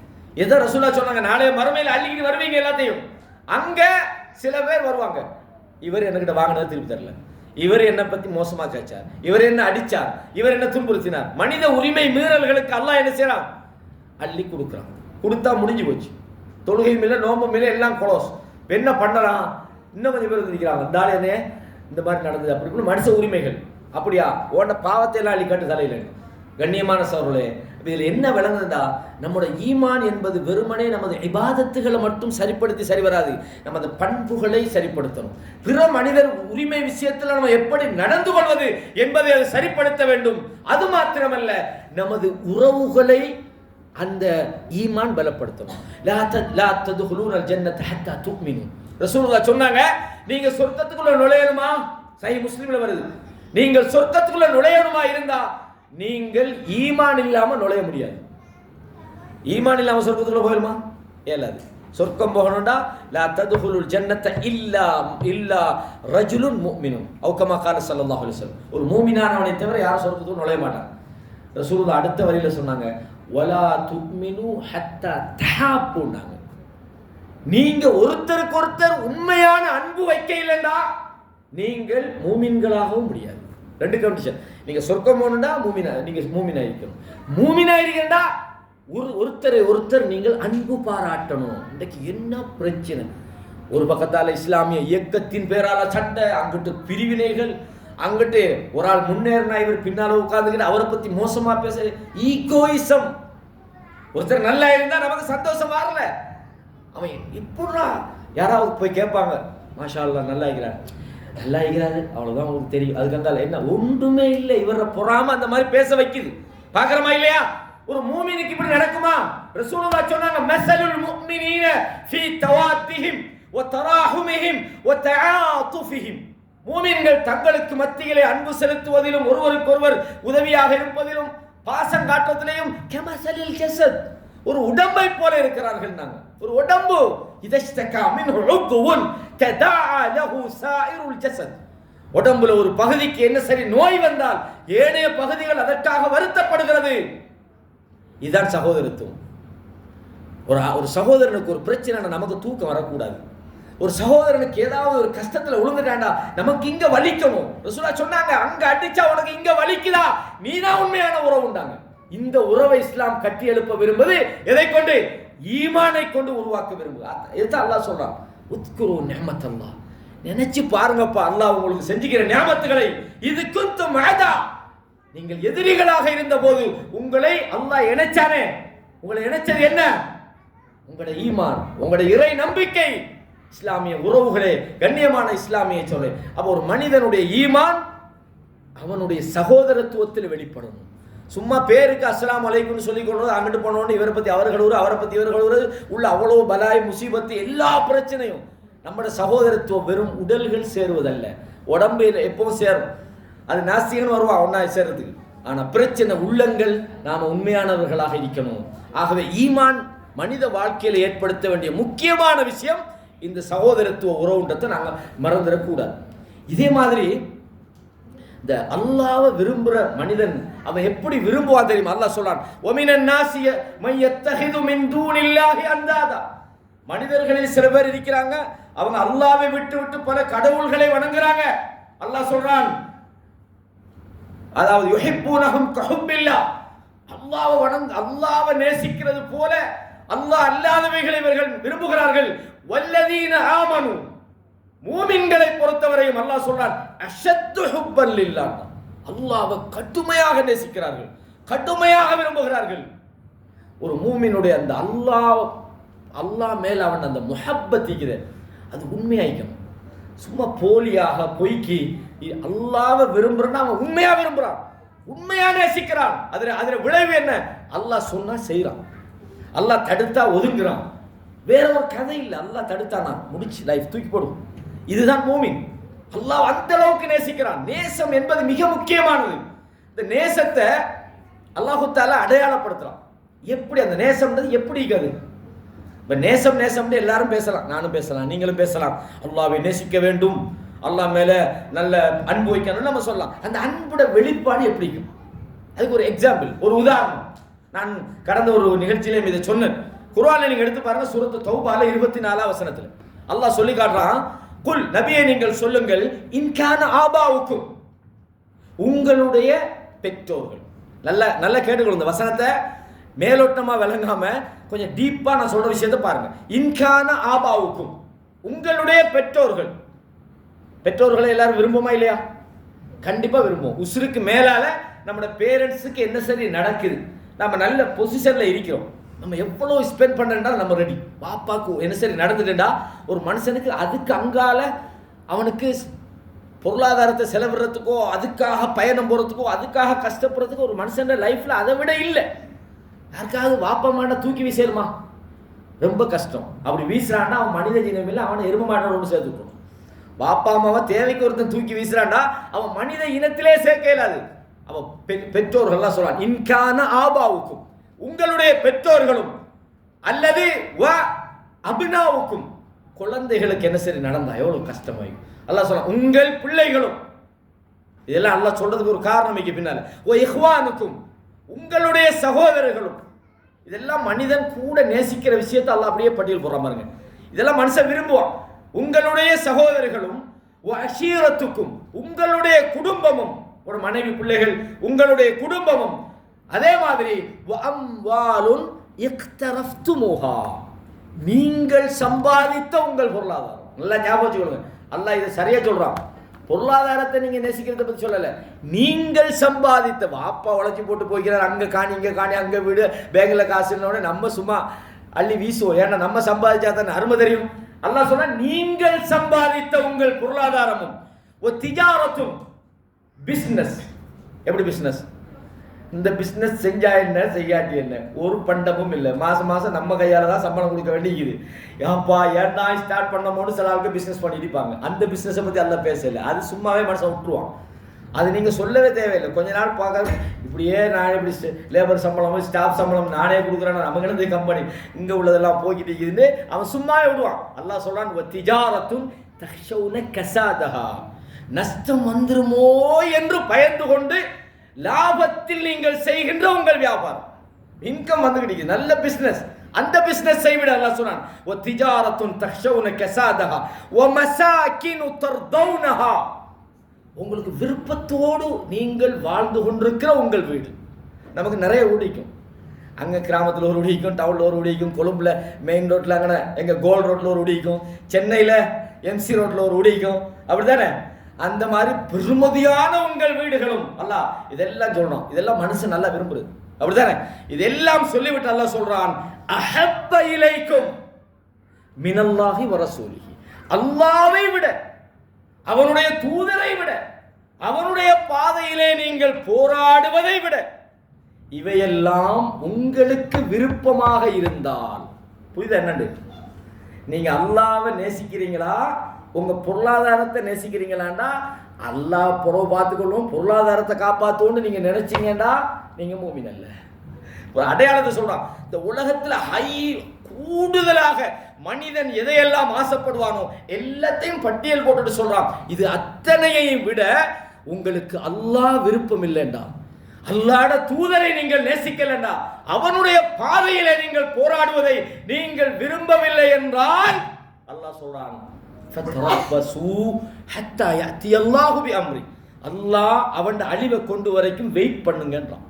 எதை ரசூலுல்லாஹ் சொன்னாங்க, நாளைய மறுமையில் அள்ளிக்கிட்டு வருவீங்க எல்லாத்தையும். அங்க சில பேர் வருவாங்க, இவர் என்கிட்ட வாங்கினது திருப்பி தரல, இவர் என்னை பத்தி மோசமா கேச்சார், இவர் என்ன அடிச்சார், இவர் என்ன துன்புறுத்தினார். மனித உரிமை மீறல்களுக்கு அல்லாஹ் என்ன செய்யறான்? அள்ளி கொடுக்குறான். கொடுத்தா முடிஞ்சு போச்சு. தொழுகை மேல நோம்பு மேல எல்லாம் கொலோஸ். என்ன பண்ணலாம்? இன்னும் கொஞ்சம் பேர் இருக்கிறாங்க, தாலே இந்த மாதிரி நடந்தது அப்படி மனுஷ உரிமைகள். அப்படியா? உன்ன பாவத்தை எல்லாம் அள்ளி காட்டு தலையில கண்ணியமான சகோதரர்களே, இதில் என்ன விளங்குதுடா, நம்முடைய ஈமான் என்பது வெறுமனே நமது இபாதத்துகளை மட்டும் சரிப்படுத்தி சரி வராது, நமது பண்புகளை சரிப்படுத்தணும். பிற மனிதர் உரிமை விஷயத்தில் நம்ம எப்படி நடந்து கொள்வது என்பதை அது சரிப்படுத்த வேண்டும். அது மாத்திரமல்ல, நமது உறவுகளை அந்த ஈமான் பலப்படுத்தணும். லா ததுகுலூனல் ஜன்னத ஹத்தா துக்மினு. ரசூலுல்லாஹ் சொன்னாங்க, நீங்க சொர்க்கத்துக்குள்ள நுழையணுமா, சஹீஹ் முஸ்லிம்ல வருது, நீங்கள் சொர்க்கத்துக்குள்ள நுழையணுமா இருந்தா நீங்கள் ஈமான் இல்லாம நுழைய முடியாது. ஈமான் இல்லாம சொர்க்கத்துக்குள்ள போயிடுமா? இயலாது. சொர்க்கம் போகணும்டா லா ததுகுலுல் ஜன்னத இல்லா ரஜுலுன் முஃமினுன் அவ் கமா கால ஸல்லல்லாஹு அலைஹி வஸல்லம். ஒரு மூமினானவனை தவிர யாரும் சொர்க்கத்துக்குள்ள நுழைய மாட்டாங்க. ரசூலுல்லாஹ் அடுத்த வரியில சொன்னாங்க, வலா துமினு ஹத்தா தஹாப்புனாங்க. நீங்க ஒருத்தருக்கு ஒருத்தர் உண்மையான அன்பு வைக்க இல்லைன்னா நீங்கள் மூமின்களாகவும் முடியாது. ரெண்டு கண்டிஷன். நீங்க சொர்க்கம் போகணும்டா நீங்க மூமினா இருக்கணும். மூமினா இருக்கா ஒருத்தர் நீங்கள் அன்பு பாராட்டணும். இன்றைக்கு என்ன பிரச்சனை, ஒரு பக்கத்தால இஸ்லாமிய இயக்கத்தின் பேரால சட்டை, அங்கிட்டு பிரிவினைகள், அங்கிட்டு ஒரு ஆள் முன்னேறினா இவர் பின்னால உட்கார்ந்துக்கிட்டு அவரை பத்தி மோசமா பேச, ஈகோயிசம். ஒருத்தர் நல்லா இருந்தா நமக்கு சந்தோஷம் வரல, அவன் இப்படா யாராவது போய் கேட்பாங்க, மாஷா அல்லாஹ் நல்லா இருக்கிறார், நல்லா இருக்கிறாரு, அவ்வளவுதான் உங்களுக்கு தெரியும். அதுக்கு என்ன ஒன்றுமே இல்லை, இவரை பொறாம அந்த மாதிரி பேச வைக்குது. பாக்குறமா இல்லையா? ஒரு மூமினுக்கு இப்படி நடக்குமா? ரசூலுல்லாஹ் சொன்னாங்க, மஸலுல் முஃமினீன ஃபீ தவாத்திஹிம் வ தராஹுமிஹிம் வ தஆதுஃபிஹிம். மூமின்கள் தங்களுக்கு மத்தியிலே அன்பு செலுத்துவதிலும் ஒருவருக்கொருவர் உதவியாக இருப்பதிலும் பாசம் காட்டுவதிலும் கமஸலில் ஜஸத், ஒரு உடம்பை போல இருக்கிறார்கள். நாங்க ஒரு உடம்பு, இதஸ்தகா மின்ஹு உத்வுன் ததஆ லஹு சாயிருல் ஜஸத். உடம்புல ஒரு பகுதிக்கு என்ன சரி நோய் வந்தால் ஏனைய பகுதிகள் அதற்காக வருத்தப்படுகிறது. இதுதான் சகோதரத்துவம். ஒரு சகோதரனுக்கு ஒரு பிரச்சனை, நமக்கு தூக்கம் வரக்கூடாது. ஒரு சகோதரனுக்கு ஏதாவது ஒரு கஷ்டத்துல விழுந்துட்டாண்டா நமக்கு இங்க வலிக்கணும். ரசூலுல்லாஹ் சொன்னாங்க, அங்க அடிச்சா உனக்கு இங்க வலிக்குதா, நீதான் உண்மையான உறவு உண்டாங்க. இந்த உறவை இஸ்லாம் கட்டி எழுப்ப விரும்புது எதை கொண்டு? ஈமானை கொண்டு உருவாக்க விரும்புது. இதுதான் அல்லாஹ் சொல்றான், உத்குரு நிஅமத்தல்லாஹ், நினைச்சு பாருங்கப்பா அல்லாஹ் உங்களுக்கு செஞ்சுக்கிற நியாமத்துகளை. இது குந்தும் அதா, நீங்கள் எதிரிகளாக இருந்த போது உங்களை அல்லாஹ் இணைச்சானே, உங்களை இணைச்சது என்ன? உங்களுடைய ஈமான், உங்களுடைய இறை நம்பிக்கை. இஸ்லாமிய உறவுகளே, கண்ணியமான இஸ்லாமிய சொல்லை. அப்ப ஒரு மனிதனுடைய ஈமான் அவனுடைய சகோதரத்துவத்தில் வெளிப்படணும். சும்மா பேருக்கு அஸ்ஸலாமு அலைக்கும்னு சொல்லி கொண்டு அங்கிட்டு போனோன்னு இவரை பத்தி அவர் கழுவுறது, அவரை பத்தி இவர் கழுவுறது, உள்ள அவ்வளவு பலாய் முசீபத்து எல்லா பிரச்சனையும். நம்முடைய சகோதரத்துவம் வெறும் உடல்கள் சேருவதல்ல, உடம்பில் எப்பவும் சேரும். அது நாஸ்திகன் வருவா ஒன்னா சேர்றதுக்கு. ஆனா பிரச்சனை உள்ளங்கள். நாம உண்மையானவர்களாக இருக்கணும். ஆகவே ஈமான் மனித வாழ்க்கையில ஏற்படுத்த வேண்டிய முக்கியமான விஷயம் இந்த சகோதரத்துவ உறவுன்றதை நாங்க மறந்துடக்கூடாது. இதே மாதிரி இந்த அல்லாஹ்வை விரும்புற மனிதன் அவன் எப்படி விரும்புவான் தெரியுமா? அல்லாஹ் சொல்றான், ஒமினன் நாசிய மையத்தஹிது மின் தூனில்லாஹி அந்தாதா. மனிதர்களில் சில பேர் இருக்கிறாங்க, அவங்க அல்லாஹ்வை விட்டு விட்டு பல கடவுள்களை வணங்குறாங்க. அல்லாஹ் சொல்றான், அதாவது யுஹிப்பூனஹும் கஹுப்பில்லாஹ், அல்லாஹ்வை வணங்கு, அல்லாஹ்வை நேசிக்கிறது போல அல்லாஹ் அல்லாதவைகளை இவர்கள் விரும்புகிறார்கள். வல்லதீன ஆமனு, மூமின்களை பொறுத்தவரையும் அல்லாஹ் சொல்றான், அஷத்து ஹுப்பன் லில்லாஹ், அல்லாஹ்வை கடுமையாக நேசிக்கிறார்கள், கடுமையாக விரும்புகிறார்கள். ஒரு மூமினுடைய அந்த அல்லாஹ் மேல அவன் அந்த முஹப்பத் இருக்குது, அது உண்மையாயிக்கணும். சும்மா போலியாக பொய்க்கு அல்லாஹ்வை விரும்புறான், அவன் உண்மையா விரும்புறான், உண்மையா நேசிக்கிறான். அதுல விளைவு என்ன? அல்லாஹ் சொன்னா செய்யறான், அல்லாஹ் தடுத்தா ஒதுங்குறான். வேற ஒரு கதை இல்லை, அல்லாஹ் தடுத்தானா முடிச்சு லைஃப் தூக்கி போடும். இதுதான் மூமின். அல்லாஹ் அந்த அளவுக்கு நேசிக்கிறான். நேசம் என்பது மிக முக்கியமானது. இந்த நேசத்தை அல்லாஹு தஆலா அடையாளப்படுத்துறான். எப்படி அந்த நேசம்ன்றது எப்படி இருக்காது? இப்ப நேசம் எல்லாரும் பேசலாம், நானும் பேசலாம், நீங்களும் பேசலாம். அல்லாஹ்வை நேசிக்க வேண்டும், அல்லாஹ் மேல நல்ல அன்பு வைக்கணும்னு நம்ம சொல்லலாம். அந்த அன்போட வெளிப்பாடு எப்படி இருக்கும்? அதுக்கு ஒரு எக்ஸாம்பிள், ஒரு உதாரணம். நான் கடந்த ஒரு நிகழ்ச்சியில இதை சொன்னேன். குர்ஆன்ல நீங்க எடுத்து பாருங்க, சூரத்து தௌபால 24 வசனத்துல அல்லாஹ் சொல்லி காட்டுறான், குல் நபியே நீங்கள் சொல்லுங்கள், இன்கான ஆபாவுக்கும், உங்களுடைய பெற்றோர்கள். நல்ல கேட்டுக்கொள்ளுங்க, இந்த வசனத்தை மேலோட்டமா விளங்காம கொஞ்சம் டீப்பா நான் சொல்ற விஷயத்தை பாருங்க. இன்கான ஆபாவுக்கும், உங்களுடைய பெற்றோர்கள். பெற்றோர்களை எல்லாரும் விரும்புமா இல்லையா? கண்டிப்பா விரும்புவோம். உசுருக்கு மேலால நம்மளோட பேரண்ட்ஸுக்கு என்ன சரி நடக்குது, நம்ம நல்ல பொசிஷன்ல இருக்கிறோம், நம்ம எவ்வளோ ஸ்பெண்ட் பண்ணா நம்ம ரெடி. பாப்பாக்கு என்ன சரி நடந்துட்டா ஒரு மனுஷனுக்கு அதுக்கு அங்கால அவனுக்கு பொருளாதாரத்தை செலவிடுறதுக்கோ அதுக்காக பயணம் போகிறதுக்கோ அதுக்காக கஷ்டப்படுறதுக்கோ ஒரு மனுஷன் லைஃப்பில் அதை விட இல்லை. யாருக்காவது வாப்பா மாட்டை தூக்கி வீசிடுமா? ரொம்ப கஷ்டம். அப்படி வீசுறான்னா அவன் மனித ஜீனம் இல்லை, அவனை எரும மாட்டோட ஒன்று சேர்த்துக்கணும். வாப்பா அம்மாவை தேவைக்கு ஒருத்தன் தூக்கி வீசுறான்டா அவன் மனித இனத்திலே சேர்க்க இயலாது. அவன் பெற்றோர்கள்லாம் சொல்றான், இன்கான ஆபாவுக்கும், உங்களுடைய பெற்றோர்களும் அல்லது அபினாவுக்கும், குழந்தைகளுக்கு என்ன சரி நடந்தா எவ்வளவு கஷ்டமாயும் அல்லாஹ் சொல்றான், உங்கள் பிள்ளைகளும். இதெல்லாம் அல்லாஹ் சொல்றதுக்கு ஒரு காரணம் இருக்கு பின்னால. இஹ்வானுக்கும், உங்களுடைய சகோதரர்களும். இதெல்லாம் மனிதன் கூட நேசிக்கிற விஷயத்தை அல்லாஹ் அப்படியே பட்டியல் போடுற பாருங்க. இதெல்லாம் மனுஷன் விரும்புவான். உங்களுடைய சகோதரர்களும், அஷீரத்துக்கும், உங்களுடைய குடும்பமும், ஒரு மனைவி பிள்ளைகள் உங்களுடைய குடும்பமும். அதே மாதிரி அம்வாலுன் இக்தரஃப்துமுஹா, நீங்கள் சம்பாதித்த உங்கள் பொருளாதாரம். நல்லா ஞாபகம் வச்சுக்கொள்ளுங்க, அல்லாஹ் இதை சரியா சொல்றான். பொருளாதாரத்தை நீங்க நேசிக்கிறத பத்தி சொல்லல, நீங்கள் சம்பாதித்த. வாப்பா உழைச்சி போட்டு போய்க்கிறார், அங்க காணி இங்க காணி அங்க வீடு பேங்க்ல காசு நம்ம சும்மா அள்ளி வீசுவோம். ஏன்னா நம்ம சம்பாதிச்சா தான் அருமை தெரியும். அல்லாஹ் சொன்னா நீங்கள் சம்பாதித்த உங்கள் பொருளாதாரமும். ஒரு திஜாரத்தும், பிசினஸ். எப்படி பிசினஸ்? இந்த பிசினஸ் செஞ்சா என்ன செய்யாட்டி என்ன, ஒரு பண்டமும் இல்லை. மாசம் மாசம் நம்ம கையால தான் சம்பளம் கொடுக்க வேண்டியது. ஏன்ப்பா ஏன்னா ஸ்டார்ட் பண்ணமோன்னு சில ஆளுக்கு பிசினஸ் பண்ணிருப்பாங்க. அந்த பிசினஸை பத்தி எல்லாம் பேசல, அது சும்மாவே மனசை விட்டுருவான். அது நீங்க சொல்லவே தேவையில்லை. கொஞ்ச நாள் பார்க்க இப்படியே நான் எப்படி லேபர் சம்பளம் ஸ்டாஃப் சம்பளம் நானே கொடுக்குறேன், நமக்கு கம்பெனி இங்க உள்ளதெல்லாம் போய்கிட்டு இருக்குதுன்னு அவன் சும்மாவே விடுவான். அல்லாஹ் சொல்றான், திஜாரத்துன் தக்ஷௌன கஸாதஹா, நஷ்டம் வந்துருமோ என்று பயந்து கொண்டு லாபத்தில் நீங்கள் செய்கின்ற உங்கள் வியாபாரம், இன்கம் வந்து கிடைக்குது, நல்ல பிசினஸ், அந்த பிசினஸ் செய்விட அல்லாஹ் சொன்னான். வ திஜாரத்துன் தக்ஷௌன கஸாதஹா வ மசாகினு தர்தௌனஹா, உங்களுக்கு விருப்பத்தோடு நீங்கள் வாழ்ந்து கொண்டிருக்கிற உங்கள் வீடு. நமக்கு நிறைய ஊடிக்கும், அங்கே கிராமத்தில் ஒரு ஊடிக்கும், டவுனில் ஒரு ஊடிக்கும், கொழும்புல மெயின் ரோட்டில் அங்கே எங்கள் கோல்டு ரோட்டில் ஒரு ஊடிக்கும், சென்னையில் எம்சி ரோட்டில் ஒரு ஊடிக்கும், அப்படி தானே? அந்த மாதிரி பெருமதியான உங்கள் வீடுகளும் அல்லாஹ் இதெல்லாம் சொல்றோம். இதெல்லாம் மனுஷன் நல்லா விரும்புறது, அப்படித்தானே? இதெல்லாம் சொல்லிவிட்டு அல்லாஹ் சொல்றான், அஹப்ப இலைக்கும் மினல்லாஹி வ ரசூலிஹி, அல்லாஹ்வை விட, அவனுடைய தூதரை விட, அவனுடைய பாதையிலே நீங்கள் போராடுவதை விட இவையெல்லாம் உங்களுக்கு விருப்பமாக இருந்தால். புரியுதா என்னண்டு? நீங்க அல்லாஹ்வை நேசிக்கிறீங்களா, உங்க பொருளாதாரத்தை நேசிக்கிறீங்களாண்டா, அல்லாஹ் புறவை பார்த்துக்கொள்ளும், பொருளாதாரத்தை காப்பாற்றுவோன்னு நீங்க நினைச்சீங்கடா, நீங்க மூமின் அல்ல. ஒரு அடையாளத்தை சொல்றான், இந்த உலகத்துல கூடுதலாக மனிதன் எதையெல்லாம் ஆசைப்படுவானோ எல்லாத்தையும் பட்டியல் போட்டுட்டு சொல்றான், இது அத்தனையையும் விட உங்களுக்கு அல்லாஹ் விருப்பம் இல்லைண்டா, அல்லாஹ்ட தூதரை நீங்கள் நேசிக்கலண்டா, அவனுடைய பாதையிலே நீங்கள் போராடுவதை நீங்கள் விரும்பவில்லை என்றால் அல்லாஹ் சொல்றான், அல்லாஹ் அவன் அழிவை கொண்டு வரைக்கும் வெயிட் பண்ணுங்கன்றான்.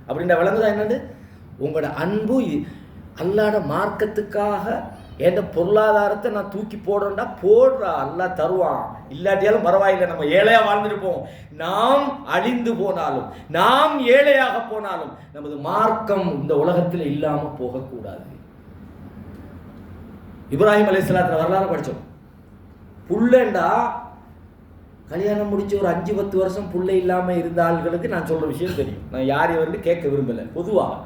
அப்படின்ற விளங்குதா என்னது? உங்களோட அன்பு அல்லாட மார்க்கத்துக்காக என் பொருளாதாரத்தை நான் தூக்கி போடுறேன்டா, போடுறா, அல்லாஹ் தருவான், இல்லாட்டியாலும் பரவாயில்லை, நம்ம ஏழையா வாழ்ந்துருப்போம். நாம் அழிந்து போனாலும், நாம் ஏழையாக போனாலும் நமது மார்க்கம் இந்த உலகத்தில் இல்லாம போகக்கூடாது. இப்ராஹிம் அலைஹிஸ்ஸலாத்து வரலாறு படிச்சோம். புள்ளண்டா கல்யாணம் முடிச்சு ஒரு 5-10 வருஷம் புள்ளை இல்லாம இருந்த ஆள்களுக்கு நான் சொல்ற விஷயம் தெரியும். நான் யாரையும் வந்து கேட்க விரும்பல. பொதுவாக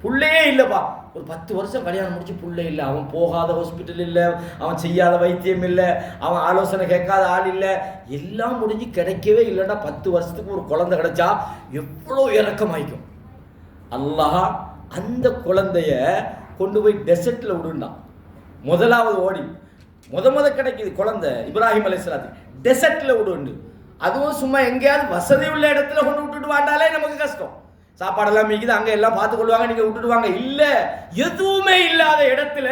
புள்ளையே இல்லைப்பா, ஒரு 10 வருஷம் கல்யாணம் முடிச்சு புள்ளை இல்லை, அவன் போகாத ஹாஸ்பிட்டல் இல்லை, அவன் செய்யாத வைத்தியம் இல்லை, அவன் ஆலோசனை கேட்காத ஆள் இல்லை, எல்லாம் முடிஞ்சு கிடைக்கவே இல்லைன்னா 10 வருஷத்துக்கு ஒரு குழந்தை கிடைச்சா எவ்வளோ இறக்கமாயிக்கும். அல்லாஹ் அந்த குழந்தைய கொண்டு போய் டெசர்ட்ல விடுண்டான். முதலாவது ஓடி முத கிடைக்குது குழந்தை இப்ராஹிம் அலைஹிஸ்ஸலாத்து, டெசர்ட்ல விடுண்டு. அதுவும் சும்மா எங்கேயாவது வசதி உள்ள இடத்துல கொண்டு விட்டுட்டு வாண்டாலே நமக்கு கஷ்டம். சாப்பாடெல்லாம் மிகுது, அங்கே எல்லாம் பார்த்துக் கொள்வாங்க, நீங்க விட்டுட்டு வாங்க. இல்ல, எதுவுமே இல்லாத இடத்துல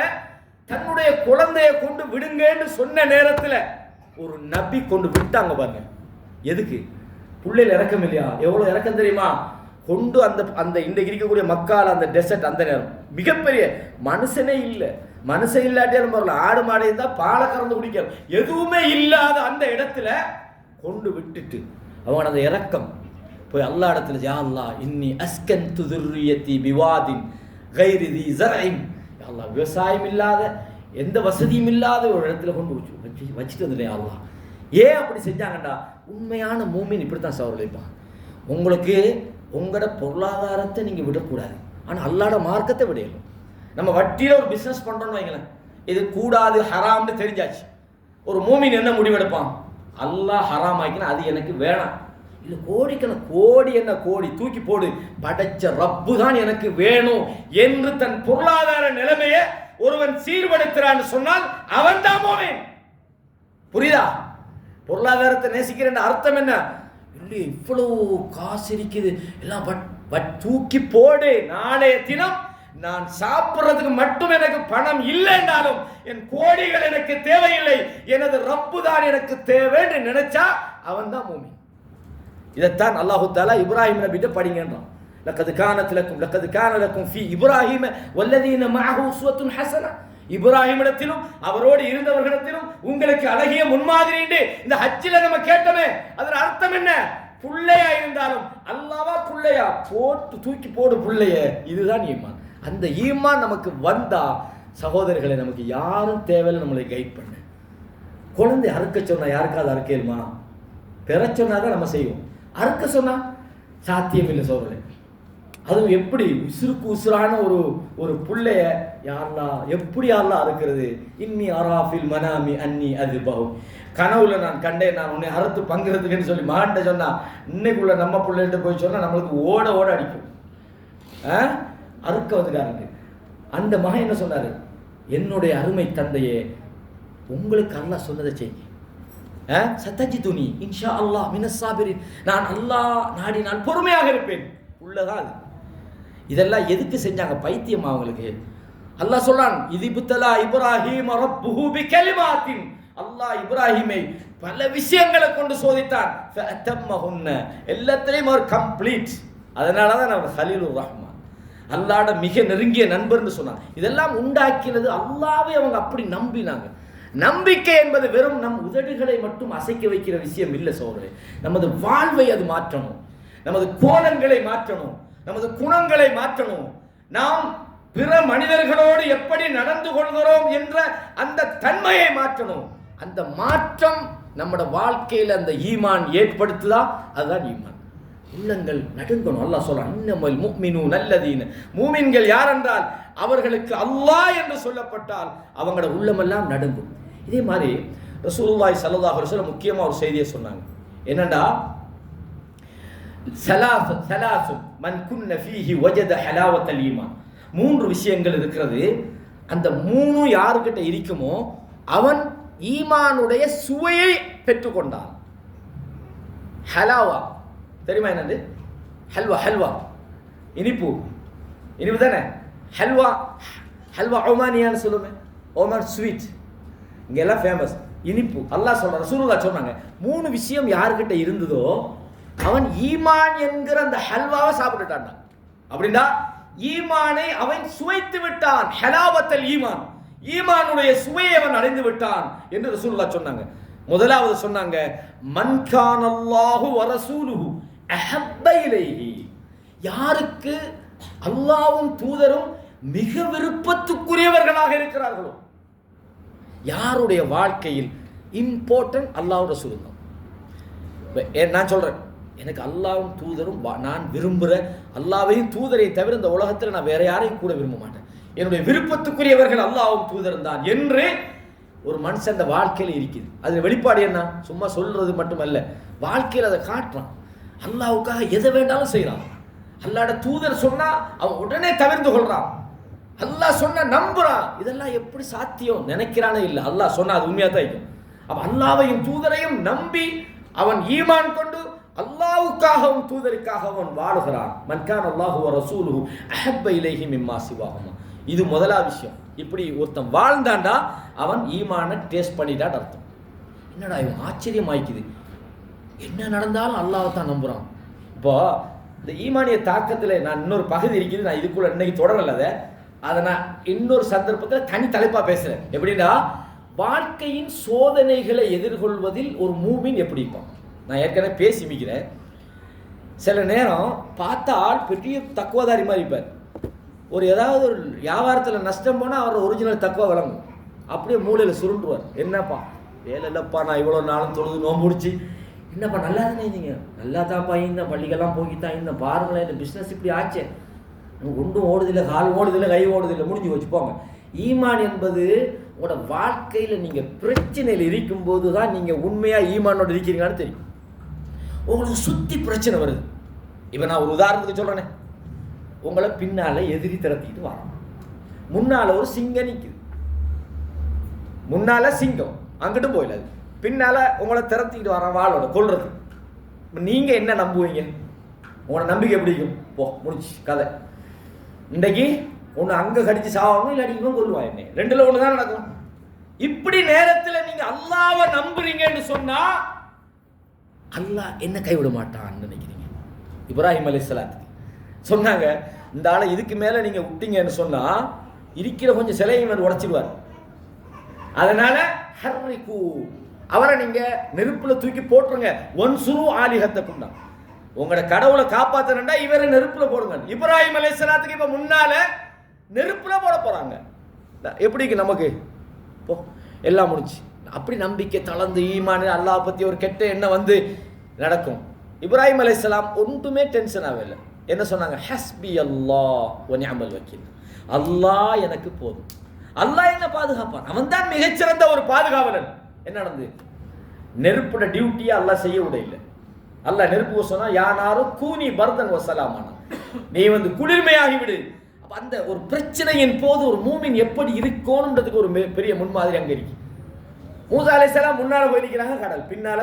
தன்னுடைய குழந்தைய கொண்டு விடுங்கன்னு சொன்ன நேரத்துல ஒரு நபி கொண்டு விட்டாங்க பாருங்க. எதுக்கு? புள்ளையில இறக்கம் இல்லையா? எவ்வளவு இறக்கம் தெரியுமா? கொண்டு அந்த அந்த இன்றைக்கு இருக்கக்கூடிய மக்கால் அந்த டெசர்ட், அந்த நேரம் மிகப்பெரிய மனுஷனே இல்லை, மனுஷன் இல்லாட்டியாலும் பரவாயில்ல, ஆடு மாடு இருந்தா பாலை கறந்து குடிக்கணும், எதுவுமே இல்லாத அந்த இடத்துல கொண்டு விட்டுட்டு அவங்க அந்த இறக்கம் போய் அல்லாஹ் இடத்துல, யா அல்லாஹ் இன்னி அஸ்கன்து துர்ரியத்தி பிவாதின் கைரி தி ஸர்இன், யா அல்லாஹ் விவசாயம் இல்லாத எந்த வசதியும் இல்லாத ஒரு இடத்துல கொண்டு வச்சுட்டு வந்துட்டேன் அல்லாஹ். ஏன் அப்படி செஞ்சாங்கண்டா, உண்மையான மூமின் இப்படித்தான் சவர்லைப்பான். உங்களுக்கு உங்களோட பொருளாதாரத்தை நீங்கள் விடக்கூடாது, ஆனால் அல்லாட மார்க்கத்தை விடையணும். நம்ம வட்டியில் ஒரு பிஸ்னஸ் பண்ணுறோன்னு வைங்களேன், இது கூடாது ஹராம்னு தெரிஞ்சாச்சு. ஒரு மூமின் என்ன முடிவெடுப்பான், அல்லாஹ் ஹராம் ஆக்கினா அது எனக்கு வேணாம், இல்லை கோடி என்ன கோடி தூக்கி போடு, படைச்ச ரப்பு தான் எனக்கு வேணும் என்று தன் பொருளாதார நிலைமையை ஒருவன் சீர்படுத்துறான்னு சொன்னால் அவன் தான் மூமின். புரியுதா? பொருளாதாரத்தை நேசிக்கிறேன் அர்த்தம் என்ன? இல்லை இவ்வளவு காசு இருக்குது எல்லாம் தூக்கி போடு, நாளைய தினம் நான் சாப்பிட்றதுக்கு மட்டும் எனக்கு பணம் இல்லைன்னாலும் என் கோடிகள் எனக்கு தேவையில்லை, எனது ரப்பு தான் எனக்கு தேவைன்னு நினைச்சா அவன் தான் மூமின். இதைத்தான் அல்லாஹு தஆலா இப்ராஹிம் நபிட்ட படிங்கன்றான். லக்கது கான லக்கும் ஃபீ இப்ராஹிம வல்லதீன மஅஹு உஸ்வத்துன் ஹஸனா. இப்ராஹிமிடத்திலும் அவரோடு இருந்தவர்களிடத்திலும் உங்களுக்கு அழகிய முன்மாதிரி. இந்த ஹஜ்ஜில நம்ம கேட்டோமே, அதன் அர்த்தம் என்ன? புள்ளையா இருந்தாலும் அல்லாவா புள்ளையா போட்டு தூக்கி போடு புள்ளைய, இதுதான் ஈமான். அந்த ஈமான் நமக்கு வந்தா சகோதரர்களை நமக்கு யாரும் தேவையில்லை நம்மளை கைட் பண்ண. குழந்தை அறுக்க சொன்னா யாருக்காவது அறுக்கலுமா? பெற சொன்னாதான் நம்ம செய்வோம், அறுக்க சொன்னா சாத்தியம் இல்லை சோதரே. அதுவும் எப்படி உசுருக்கு உசுரான ஒரு புள்ளைய யாரெல்லாம் எப்படி யாரெல்லாம் அறுக்கிறது? இன்னி அராஃபில் மனாமி அன்னி அது பகும், கனவுல நான் கண்டேன் நான் உன்னை அறுத்து பங்குறதுக்குன்னு சொல்லி மகன்கிட்ட சொன்னா, இன்னைக்குள்ள நம்ம பிள்ளைகிட்ட போய் சொன்னா நம்மளுக்கு ஓட அடிக்கும். அறுக்க வந்துட்டாருங்க. அந்த மகன் என்ன சொன்னாரு? என்னுடைய அருமை தந்தையே, உங்களுக்கு அல்லாஹ் சொன்னதை செய்யுங்க, சத்தஜி துணி இன்ஷா அல்லாஹ் மினஸ் சாபிரின், நான் அல்லாஹ் நாடினால் பொறுமையாக இருப்பேன். உள்ளதான் அது. இதெல்லாம் எதுக்கு செஞ்சாங்க? பைத்தியம் அவங்களுக்கு. அல்லாஹ் சொல்றான், இதிபுத்தலா இப்ராஹிம் ரப்புஹு பிகலிமாத்தின், அல்லாஹ் இப்ராஹிமை பல விஷயங்களை கொண்டு சோதித்தான். ஃபஅத்தம்மஹுன்ன, எல்லாத்தையும் அவர் கம்ப்ளீட். அதனால தான் அவர் ஹலீலுர் ரஹ்மான், அல்லாஹ்ட மிக நெருங்கிய நண்பர்னு சொன்னாங்க. இதெல்லாம் உண்டாக்கினது அல்லாஹ்வை அவங்க அப்படி நம்பினாங்க. நம்பிக்கை என்பது வெறும் நம் உதடுகளை மட்டும் அசைக்க வைக்கிற விஷயம் இல்லை சோதரே. நமது வாழ்வை அது மாற்றணும், நமது கோணங்களை மாற்றணும், நமது குணங்களை மாற்றணும். நாம் பிற மனிதர்களோடு எப்படி நடந்து கொள்கிறோம் என்ற அந்த தன்மையை மாற்றணும். அந்த மாற்றம் நம்மட வாழ்க்கையில் அந்த ஈமான் ஏற்படுத்துதா, அதுதான் ஈமான். உள்ளங்கள் நடுங்கணும். அல்லாஹ் சொல்றான், இன்னமல் முஃமினூன அல்லதீன, மூமின்கள் யார் என்றால் அவர்களுக்கு அல்லாஹ் என்று சொல்லப்பட்டால் அவங்களோட உள்ளமெல்லாம் நடுங்கும். இதே மாதிரி ரசூலுல்லாஹி ஸல்லல்லாஹு அலைஹி வஸல்லம் முக்கியமா ஒரு செய்தியை சொன்னாங்க. என்னடா, ஸலாஸு மன் குன்ன ஃபீஹி வஜத ஹலாவத்தல் ஈமான். 3 விஷயங்கள் இருக்கிறது. அந்த 3 யாருக்கிட்ட இருக்குமோ அவன் ஈமானுடைய சுவையை பெற்றுக்கொண்டான். ஹலாவா தெரியுமா என்னது? ஹல்வா இனிப்பு தானே. ஹல்வா ஒமானியான்னு சொல்லுமே, ஒமான் ஸ்வீட், இங்கெல்லாம் ஃபேமஸ் இனிப்பு. அல்லாஹ் சொல்ற, ரசூலுல்லாஹ் சொன்னாங்க, 3 விஷயம் யாருக்கிட்ட இருந்ததோ அவன் ஈமான் என்கிற அந்த ஹல்வாவை சாப்பிட்டுட்டான். அப்படின்னா ஈமானை அவன் சுவைத்து விட்டான். ஹலாவத்தல் ஈமான், ஈமானுடைய சுவையை அவன் அடைந்து விட்டான் என்று ரசூலுல்லாஹ் சொன்னாங்க. முதலாவது சொன்னாங்க, மன் கானல்லாஹு வ ரசூலுஹு அஹப்ப இலைஹி, யாருக்கு அல்லாஹ்வும் தூதரும் மிக விருப்பத்துக்குரியவர்களாக இருக்கிறார்களோ, யாருடைய வாழ்க்கையில் இம்பார்ட்டன்ட் அல்லாஹ் ரசூல் தான். நான் சொல்றேன், எனக்கு அல்லாஹ்வும் தூதரும் நான் விரும்புகிற அல்லாஹ்வையும் தூதரை தவிர இந்த உலகத்தில் நான் வேற யாரையும் கூட விரும்ப மாட்டேன். என்னுடைய விருப்பத்துக்குரியவர்கள் அல்லாஹ்வும் தூதரும் தான் என்று ஒரு மனுஷன் அந்த வாழ்க்கையில் இருக்குது. அது வெளிப்பாடு என்ன? சும்மா சொல்றது மட்டுமல்ல, வாழ்க்கையில் அதை காட்டுறான். அல்லாஹ்வுக்காக எதை வேண்டாலும் செய்யறான். அல்லாஹ்ட தூதர் சொன்னா அவன் உடனே தவிர்த்து கொள்றான். அல்லாஹ் சொன்னா நம்புறான். இதெல்லாம் எப்படி சாத்தியம் நினைக்கிறானே இல்லை. அல்லாஹ் சொன்னா அது உண்மையா தான் இருக்கும். அப்ப அல்லாஹ்வையும் தூதரையும் நம்பி அவன் ஈமான் கொண்டு அல்லாஹ்வுக்காகவும் தூதருக்காகவும் வாழுகிறான். மன் கான அல்லாஹு வ ரசூலுஹு அஹப்ப இலைஹி மிம்மா சிவாஹுமா. இது முதலாவது விஷயம். இப்படி ஒருத்தன் வாழ்ந்தாண்டா அவன் ஈமான டேஸ்ட் பண்ணிட்டான்னு அர்த்தம். என்னடா இவன் ஆச்சரியமாய்க்குது, என்ன நடந்தாலும் அல்லாஹ் தான் நம்புறான். இப்போ இந்த ஈமானிய தாக்கத்தில் நான் இன்னொரு பகுதி இருக்குது, நான் இதுக்குள்ள இன்னைக்கு தொடரல, அதை நான் இன்னொரு சந்தர்ப்பத்தில் தனி தலைப்பா பேசுறேன். எப்படின்னா, வாழ்க்கையின் சோதனைகளை எதிர்கொள்வதில் ஒரு மூமின் எப்படி இருப்பான். நான் ஏற்கனவே பேசி மிக்கிறேன். சில நேரம் பார்த்தா ஆள் பெரிய தக்குவதாரி மாதிரி இருப்பார். ஏதாவது ஒரு வியாபாரத்தில் நஷ்டம் போனால் அவர் ஒரிஜினல் தக்குவா விளங்கும். அப்படியே மூலையில் சுருண்டுவார். என்னப்பா வேலை இல்லைப்பா, நான் இவ்வளோ நாளும் தொழுது நோம்பு முடிச்சு, என்னப்பா நல்லா தானே இருந்தீங்க? நல்லா தான்ப்பா இந்த பள்ளிக்கெல்லாம் போய்தான் இந்த பாருங்களேன், இந்த பிஸ்னஸ் இப்படி ஆச்சே, ஒன்றும் ஓடுதில்லை, கால் ஓடுதில்லை, கை ஓடுதில்லை, முடிஞ்சு வச்சுப்போங்க. ஈமான் என்பது உங்களோட வாழ்க்கையில் நீங்கள் பிரச்சனையில் இருக்கும்போது தான் நீங்கள் உண்மையாக ஈமானோடு இருக்கிறீங்கன்னு தெரியும். உங்களுக்கு சுற்றி பிரச்சனை வருது. இப்போ நான் ஒரு உதாரணத்துக்கு சொல்கிறேனே, உங்களை பின்னால் எதிரி திரட்டிக்கிட்டு வரோம், முன்னால் ஒரு சிங்கம் நிற்குது, முன்னால் சிங்கம் அங்கிட்டும் போயிடாது, பின்னால் உங்களை திரட்டிக்கிட்டு வர வாளோட கொள்றது. நீங்கள் என்ன நம்புவீங்க? உங்களோட நம்பிக்கை எப்படி இருக்கும்? போ முடிச்சு கதை. இன்றைக்கு ஒன்று அங்கே கடிச்சு சாவாங்க, இல்லாட்டி இவன் கொள்ளுவா என்ன, ரெண்டுல ஒன்று தான் நடக்கும். இப்படி நேரத்தில் நீங்கள் அல்லாவை நம்புறீங்கன்னு சொன்னா அல்லாஹ் என்ன கைவிட மாட்டான்னு நினைக்கிறீங்க? இப்ராஹிம் அலைஹிஸ்ஸலாத்துக்கு சொன்னாங்க, இந்த ஆளை இதுக்கு மேலே நீங்கள் விட்டீங்கன்னு சொன்னா இருக்கிற கொஞ்சம் சிலையை உடைச்சிடுவார். அதனால ஹர்ரிகு, அவரை நீங்க நெருப்புல தூக்கி போட்டுருங்க. ஒன்சுரு ஆலிஹத்தக்கும் தான், உங்களோட கடவுளை காப்பாத்தணும்னா இவரை நெருப்புல போடுங்க. இப்ராஹிம் அலைஹிஸ்ஸலாத்துக்கு இப்ப முன்னால நெருப்புல போட போறாங்க. எப்படி நமக்கு போ எல்லாம் முடிச்சு அப்படி நம்பிக்கை தளர்ந்து ஈமான் அல்லாஹ் பத்தி ஒரு கெட்ட எண்ணம் வந்து நடக்கும். இப்ராஹிம் அலைஹிஸ்ஸலாம் ஒன்றுமே டென்ஷன் ஆகல. என்ன சொன்னாங்க? ஹஸ்பி அல்லாஹ் வ நிஅமல் வக்கீல், அல்லாஹ் எனக்கு போதும், அல்லாஹ் என்ன பாதுகாப்பான், அவன் தான் மிகச்சிறந்த ஒரு பாதுகாவலன். என்ன நடந்தது? நெருப்புட டியூட்டியை அல்லாஹ் செய்ய விடையில. அல்லாஹ் நெருப்பு சொன்னா யானாரும் கூனி பர்தன் வசலாமான, நீ குளிர்மையாகி விடு. அந்த ஒரு பிரச்சனையின் போது ஒரு மூமின் எப்படி இருக்கணும்ன்றதுக்கு ஒரு பெரிய முன்மாதிரி அங்க இருக்கு. மூசா அலைஹிஸ்ஸலாம் முன்னால போய் நிற்கிறாங்க கடல், பின்னால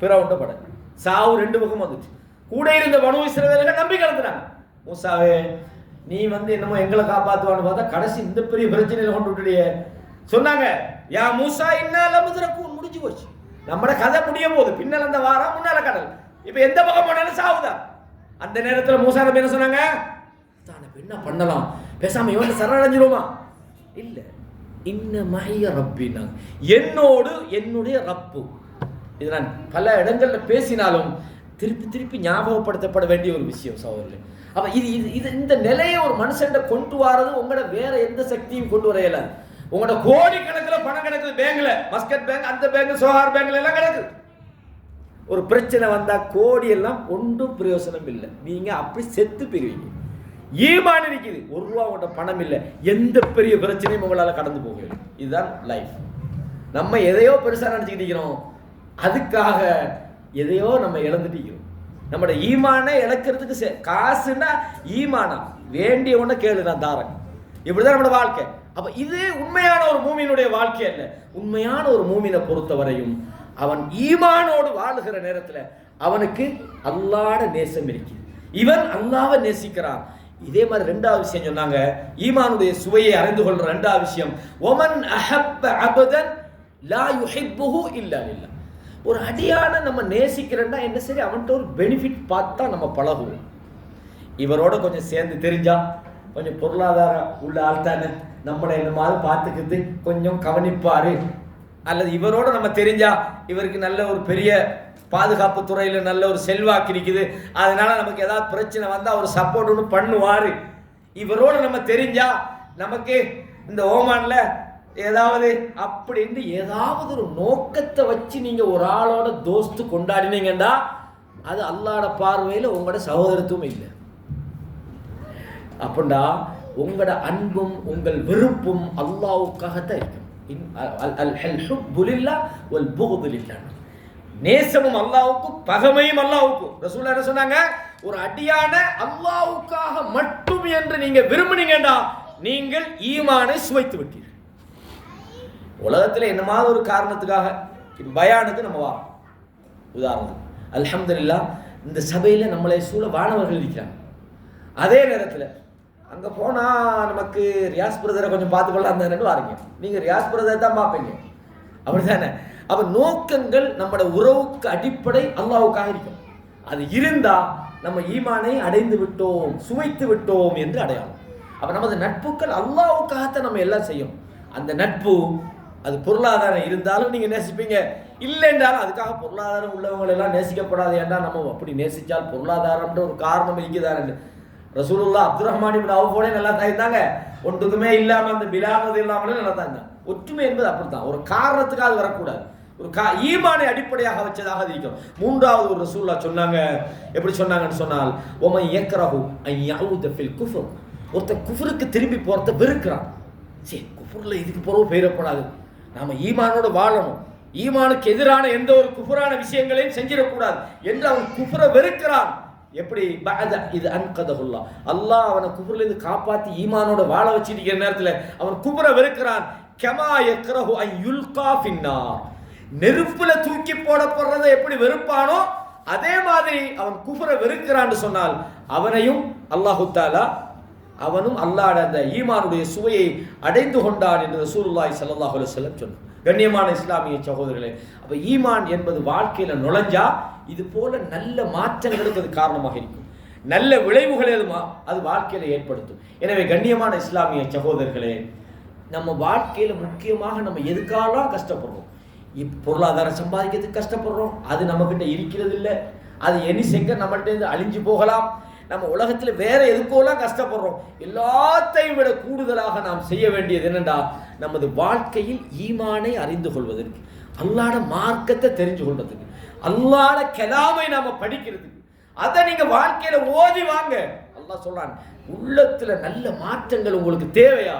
பிறவுண்ட படல், சாவு ரெண்டு பக்கம் வந்துச்சு. கூட இருந்த பனு இஸ்ரவேலர்கள் நம்பி கலந்துறாங்க. மூசாவே நீ என்னமோ எங்களை காப்பாத்துவான்னு பார்த்தா கடைசி இந்த பெரிய பிரச்சனையில கொண்டு விட்டுடியே சொன்னாங்க. யா மூசா இன்னால முதுரக்கும், முடிஞ்சு போச்சு, நம்மட கதை முடிய போகுது. பின்னால அந்த வாரம், முன்னால கடல், இப்ப எந்த பக்கம் போனாலும் சாவுதான். அந்த நேரத்தில் மூசா நபி என்ன சொன்னாங்க? என்ன பண்ணலாம், பேசாம இவன் சரணடைஞ்சிருமா? இல்ல, இன்ன மஹிய ரப்பினா, என்னோடு என்னுடைய ரப்பு. இது நான் பல இடங்கள்ல பேசினாலும் திருப்பி திருப்பி ஞாபகப்படுத்தப்பட வேண்டிய ஒரு விஷயம் சகோதரர்களே. அப்ப இது இது இந்த நிலையை ஒரு மனுஷன் கொண்டு வரது உங்களோட வேற எந்த சக்தியும் கொண்டு வர இயலாது. உங்களோட கோடி கணக்குல பணம் கிடக்குது பேங்க்ல, மஸ்கட் பேங்க், அந்த பேங்க், சோஹார் பேங்க்ல எல்லாம் கிடக்குது. ஒரு பிரச்சனை வந்தா கோடி எல்லாம் ஒன்றும் பிரயோசனம் இல்லை, நீங்க அப்படி செத்து போயிருவீங்க. ஈமான் இருக்குது, ஒரு ரூபா உங்கள்கிட்ட பணம் இல்லை, எந்த பெரிய பிரச்சனையும் உங்களால கடந்து போகல. இதுதான் லைஃப். நம்ம எதையோ பெருசா நினைச்சுக்கிட்டு இருக்கிறோம், அதுக்காக எதையோ நம்ம இழந்துட்டு இருக்கிறோம். நம்மளோட ஈமானை இழக்கிறதுக்கு காசுன்னா ஈமானா வேண்டிய ஒன்றை கேளு, நான் தாரேன். இப்படிதான் நம்மளோட வாழ்க்கை. அப்ப இது உண்மையான ஒரு மூமினுடைய வாழ்க்கை அல்ல. உண்மையான ஒரு மூமினை பொறுத்தவரையும் அவன் ஈமானோடு வாழுகிற நேரத்தில் அவனுக்கு அல்லாஹ்வுட நேசம் இருக்குது, இவன் அல்லாஹ்வை நேசிக்கிறான். இதே மாதிரி ரெண்டாவது விஷயம் சொன்னாங்க, ஈமானுடைய சுவையை அறிந்து கொள்ற ரெண்டாவது விஷயம், ஒமன் அஹப்ப அபதன் லா யுஹிப்புஹு இல்லா லில்லாஹ். ஒரு அடியான நம்ம நேசிக்கிறேன்னா என்ன, சரி அவன்கிட்ட ஒரு பெனிஃபிட் பார்த்தா நம்ம பழகுவோம். இவரோட கொஞ்சம் சேர்ந்து தெரிஞ்சா, கொஞ்சம் பொருளாதாரம் உள்ள ஆள் தானே, நம்மளை என்ன மாதிரி பார்த்துக்கிட்டு கொஞ்சம் கவனிப்பாரு, அல்லது இவரோட நம்ம தெரிஞ்சா இவருக்கு நல்ல ஒரு பெரிய பாதுகாப்பு துறையில நல்ல ஒரு செல்வாக்கு இருக்குது, அதனால நமக்கு ஏதாவது பிரச்சனை வந்தா ஒரு சப்போர்ட் ஒன்று பண்ணுவாரு. இவரோட நம்ம தெரிஞ்சா நமக்கு இந்த ஓமான்ல ஏதாவது அப்படின்னு ஏதாவது ஒரு நோக்கத்தை வச்சு நீங்க ஒரு ஆளோட தோஸ்து கொண்டாடினீங்கன்னா அது அல்லாஹ்வுடைய பார்வையில உங்களோட சகோதரத்துவம் இல்லை. அப்படின்னா உங்களோட அன்பும் உங்கள் விருப்பும் அல்லாஹ்வுக்காகத்தான் இருக்கும். நேசமும் அல்லாஹ்வுக்கும், பகைமையும் அல்லாஹ்வுக்கும். ரசூலுல்லாஹ் என்ன சொன்னாங்க? ஒரு அடியான அல்லாஹ்வுக்காக மட்டும் என்று நீங்க விரும்புனீங்கடா, நீங்கள் ஈமானை சுவைத்து விட்டீர்கள். உலகத்தில் என்னமாவது ஒரு காரணத்துக்காக பயானுக்கு நம்ம வரோம். உதாரணம், அல்ஹம்துலில்லாஹ் இந்த சபையில நம்மளை சூழ வானவர்கள் இருக்கிறாங்க. அதே நேரத்தில் அங்கே போனால் நமக்கு ரியாஸ் பிரதரை கொஞ்சம் பார்த்துக்கொள்ளலாம் அந்த வாரீங்க, நீங்கள் ரியாஸ் பிரதரை தான் பார்ப்பீங்க, அப்படித்தானே? அப்போ நோக்கங்கள் நம்மளோட உறவுக்கு அடிப்படை அல்லாஹ்வுக்காக இருக்கும். அது இருந்தால் நம்ம ஈமானை அடைந்து விட்டோம், சுவைத்து விட்டோம் என்று அடையாளம். அப்போ நமது நட்புகள் அல்லாஹ்வுக்காகத்தான் நம்ம எல்லாம் செய்யும். அந்த நட்பு அது பொருளாதாரம் இருந்தாலும் நீங்கள் நேசிப்பீங்க, இல்லை என்றாலும் அதுக்காக பொருளாதாரம் உள்ளவங்க எல்லாம் நேசிக்கப்படாது. ஏன்டா நம்ம அப்படி நேசிச்சால் பொருளாதாரம்ன்ற ஒரு காரணம் இருக்குதான்னு ரசூலுல்லாஹ் அப்துல் ரஹ்மான் இப்னு அவ்ஃபோட நல்லா தான் இருந்தாங்க. ஒன்றுக்குமே இல்லாமல் அந்த பிலால் இல்லாமலே நல்லா தான் இருந்தாங்க. ஒற்றுமை என்பது அப்படித்தான், ஒரு காரணத்துக்காக அது வரக்கூடாது, ஒரு ஈமானை அடிப்படையாக வச்சதாக இருக்கும். மூன்றாவது ஒரு ரசூலுல்லாஹ் சொன்னாங்க. எப்படி சொன்னாங்கன்னு சொன்னால், ஒமை யக்ரஹு அன் யஊத ஃபில் குஃப்ர், ஒருத்தன் குஃப்ருக்கு திரும்பி போறத வெறுக்கிறான். சரி, குஃப்ர்ல இதுக்கு போறவு பெயரப்படாது, நாம ஈமானோட வாழணும், ஈமானுக்கு எதிரான எந்த ஒரு குஃப்ரான விஷயங்களையும் செஞ்சிடக்கூடாது என்று அவன் குஃப்ரை வெறுக்கிறான். எப்படி இது அன்கதஹுல்லா, அல்லாஹ் அவனை குஃப்ரில இருந்து காப்பாத்தி ஈமானோட வாழ வச்சிருக்கிற நேரத்தில் அவன் குஃப்ரை வெறுக்கிறான். கமா யக்ரஹு அன் யுல்கா ஃபின்னார், நெருப்புல தூக்கி போடப்படுறதை எப்படி வெறுப்பானோ அதே மாதிரி அவன் குஃப்ரை வெறுக்கிறான்னு சொன்னால் அவனையும் அல்லாஹு தஆலா அவனும் அல்லாஹ்வுடைய அந்த ஈமானுடைய சுவையை அடைந்து கொண்டான் என்று ரசூலுல்லாஹி ஸல்லல்லாஹு அலைஹி வஸல்லம் சொன்னார். கண்ணியமான இஸ்லாமிய சகோதரர்களே, அப்ப ஈமான் என்பது வாழ்க்கையில நுழைஞ்சா இது போல நல்ல மாற்றங்களுக்கு அது காரணமாக இருக்கும், நல்ல விளைவுகளை அது வாழ்க்கையில ஏற்படுத்தும். எனவே கண்ணியமான இஸ்லாமிய சகோதரர்களே, நம்ம வாழ்க்கையில முக்கியமாக நம்ம எதுக்காலாம் கஷ்டப்படுறோம், பொருளாதாரம் சம்பாதிக்கிறதுக்கு கஷ்டப்படுறோம், அது நம்ம கிட்ட இருக்கிறது இல்லை, அது எனி செகண்ட் நம்மள்ட்ட இருந்து அழிஞ்சு போகலாம். நம்ம உலகத்துல வேற எதுக்கோலாம் கஷ்டப்படுறோம், எல்லாத்தையும் விட கூடுதலாக நாம் செய்ய வேண்டியது என்னென்றா நமது வாழ்க்கையில் ஈமானை அறிந்து கொள்வதற்கு, அல்லாஹ்வுடைய மார்க்கத்தை தெரிஞ்சு கொள்வதற்கு, அல்லாஹ்வுடைய கலாமை நாம படிக்கிறதுக்கு. அதை நீங்க வாழ்க்கையில ஓதி வாங்க. அல்லாஹ் சொல்றான், உள்ளத்துல நல்ல மாற்றங்கள் உங்களுக்கு தேவையா,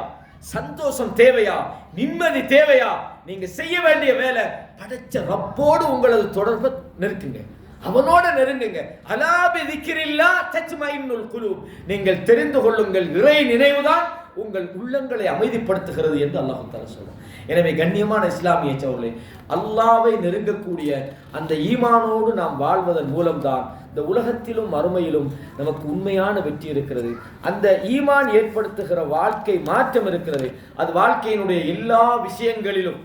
சந்தோஷம் தேவையா, நிம்மதி தேவையா, நீங்க செய்ய வேண்டிய வேலை படைச்ச ரப்போடு உங்களது தொடர்பை நெருக்குங்க, அவனோட நெருங்குங்க. அலா பிதிக்ரில்லாஹ் தத்மைனுல் குலூப், நீங்கள் தெரிந்து கொள்ளுங்கள், இறை நினைவுதான் உங்கள் உள்ளங்களை அமைதிப்படுத்துகிறது என்று அல்லாஹ் தஆலா சொல்றார். எனவே கண்ணியமான இஸ்லாமிய சகோதரர்களே, அல்லாஹ்வை நெருங்கக்கூடிய அந்த ஈமானோடு நாம் வாழ்வதன் மூலம்தான் இந்த உலகத்திலும் மறுமையிலும் நமக்கு உண்மையான வெற்றி இருக்கிறது. அந்த ஈமான் ஏற்படுத்துகிற வாழ்க்கை மாற்றம் இருக்கிறது. அது வாழ்க்கையினுடைய எல்லா விஷயங்களிலும்,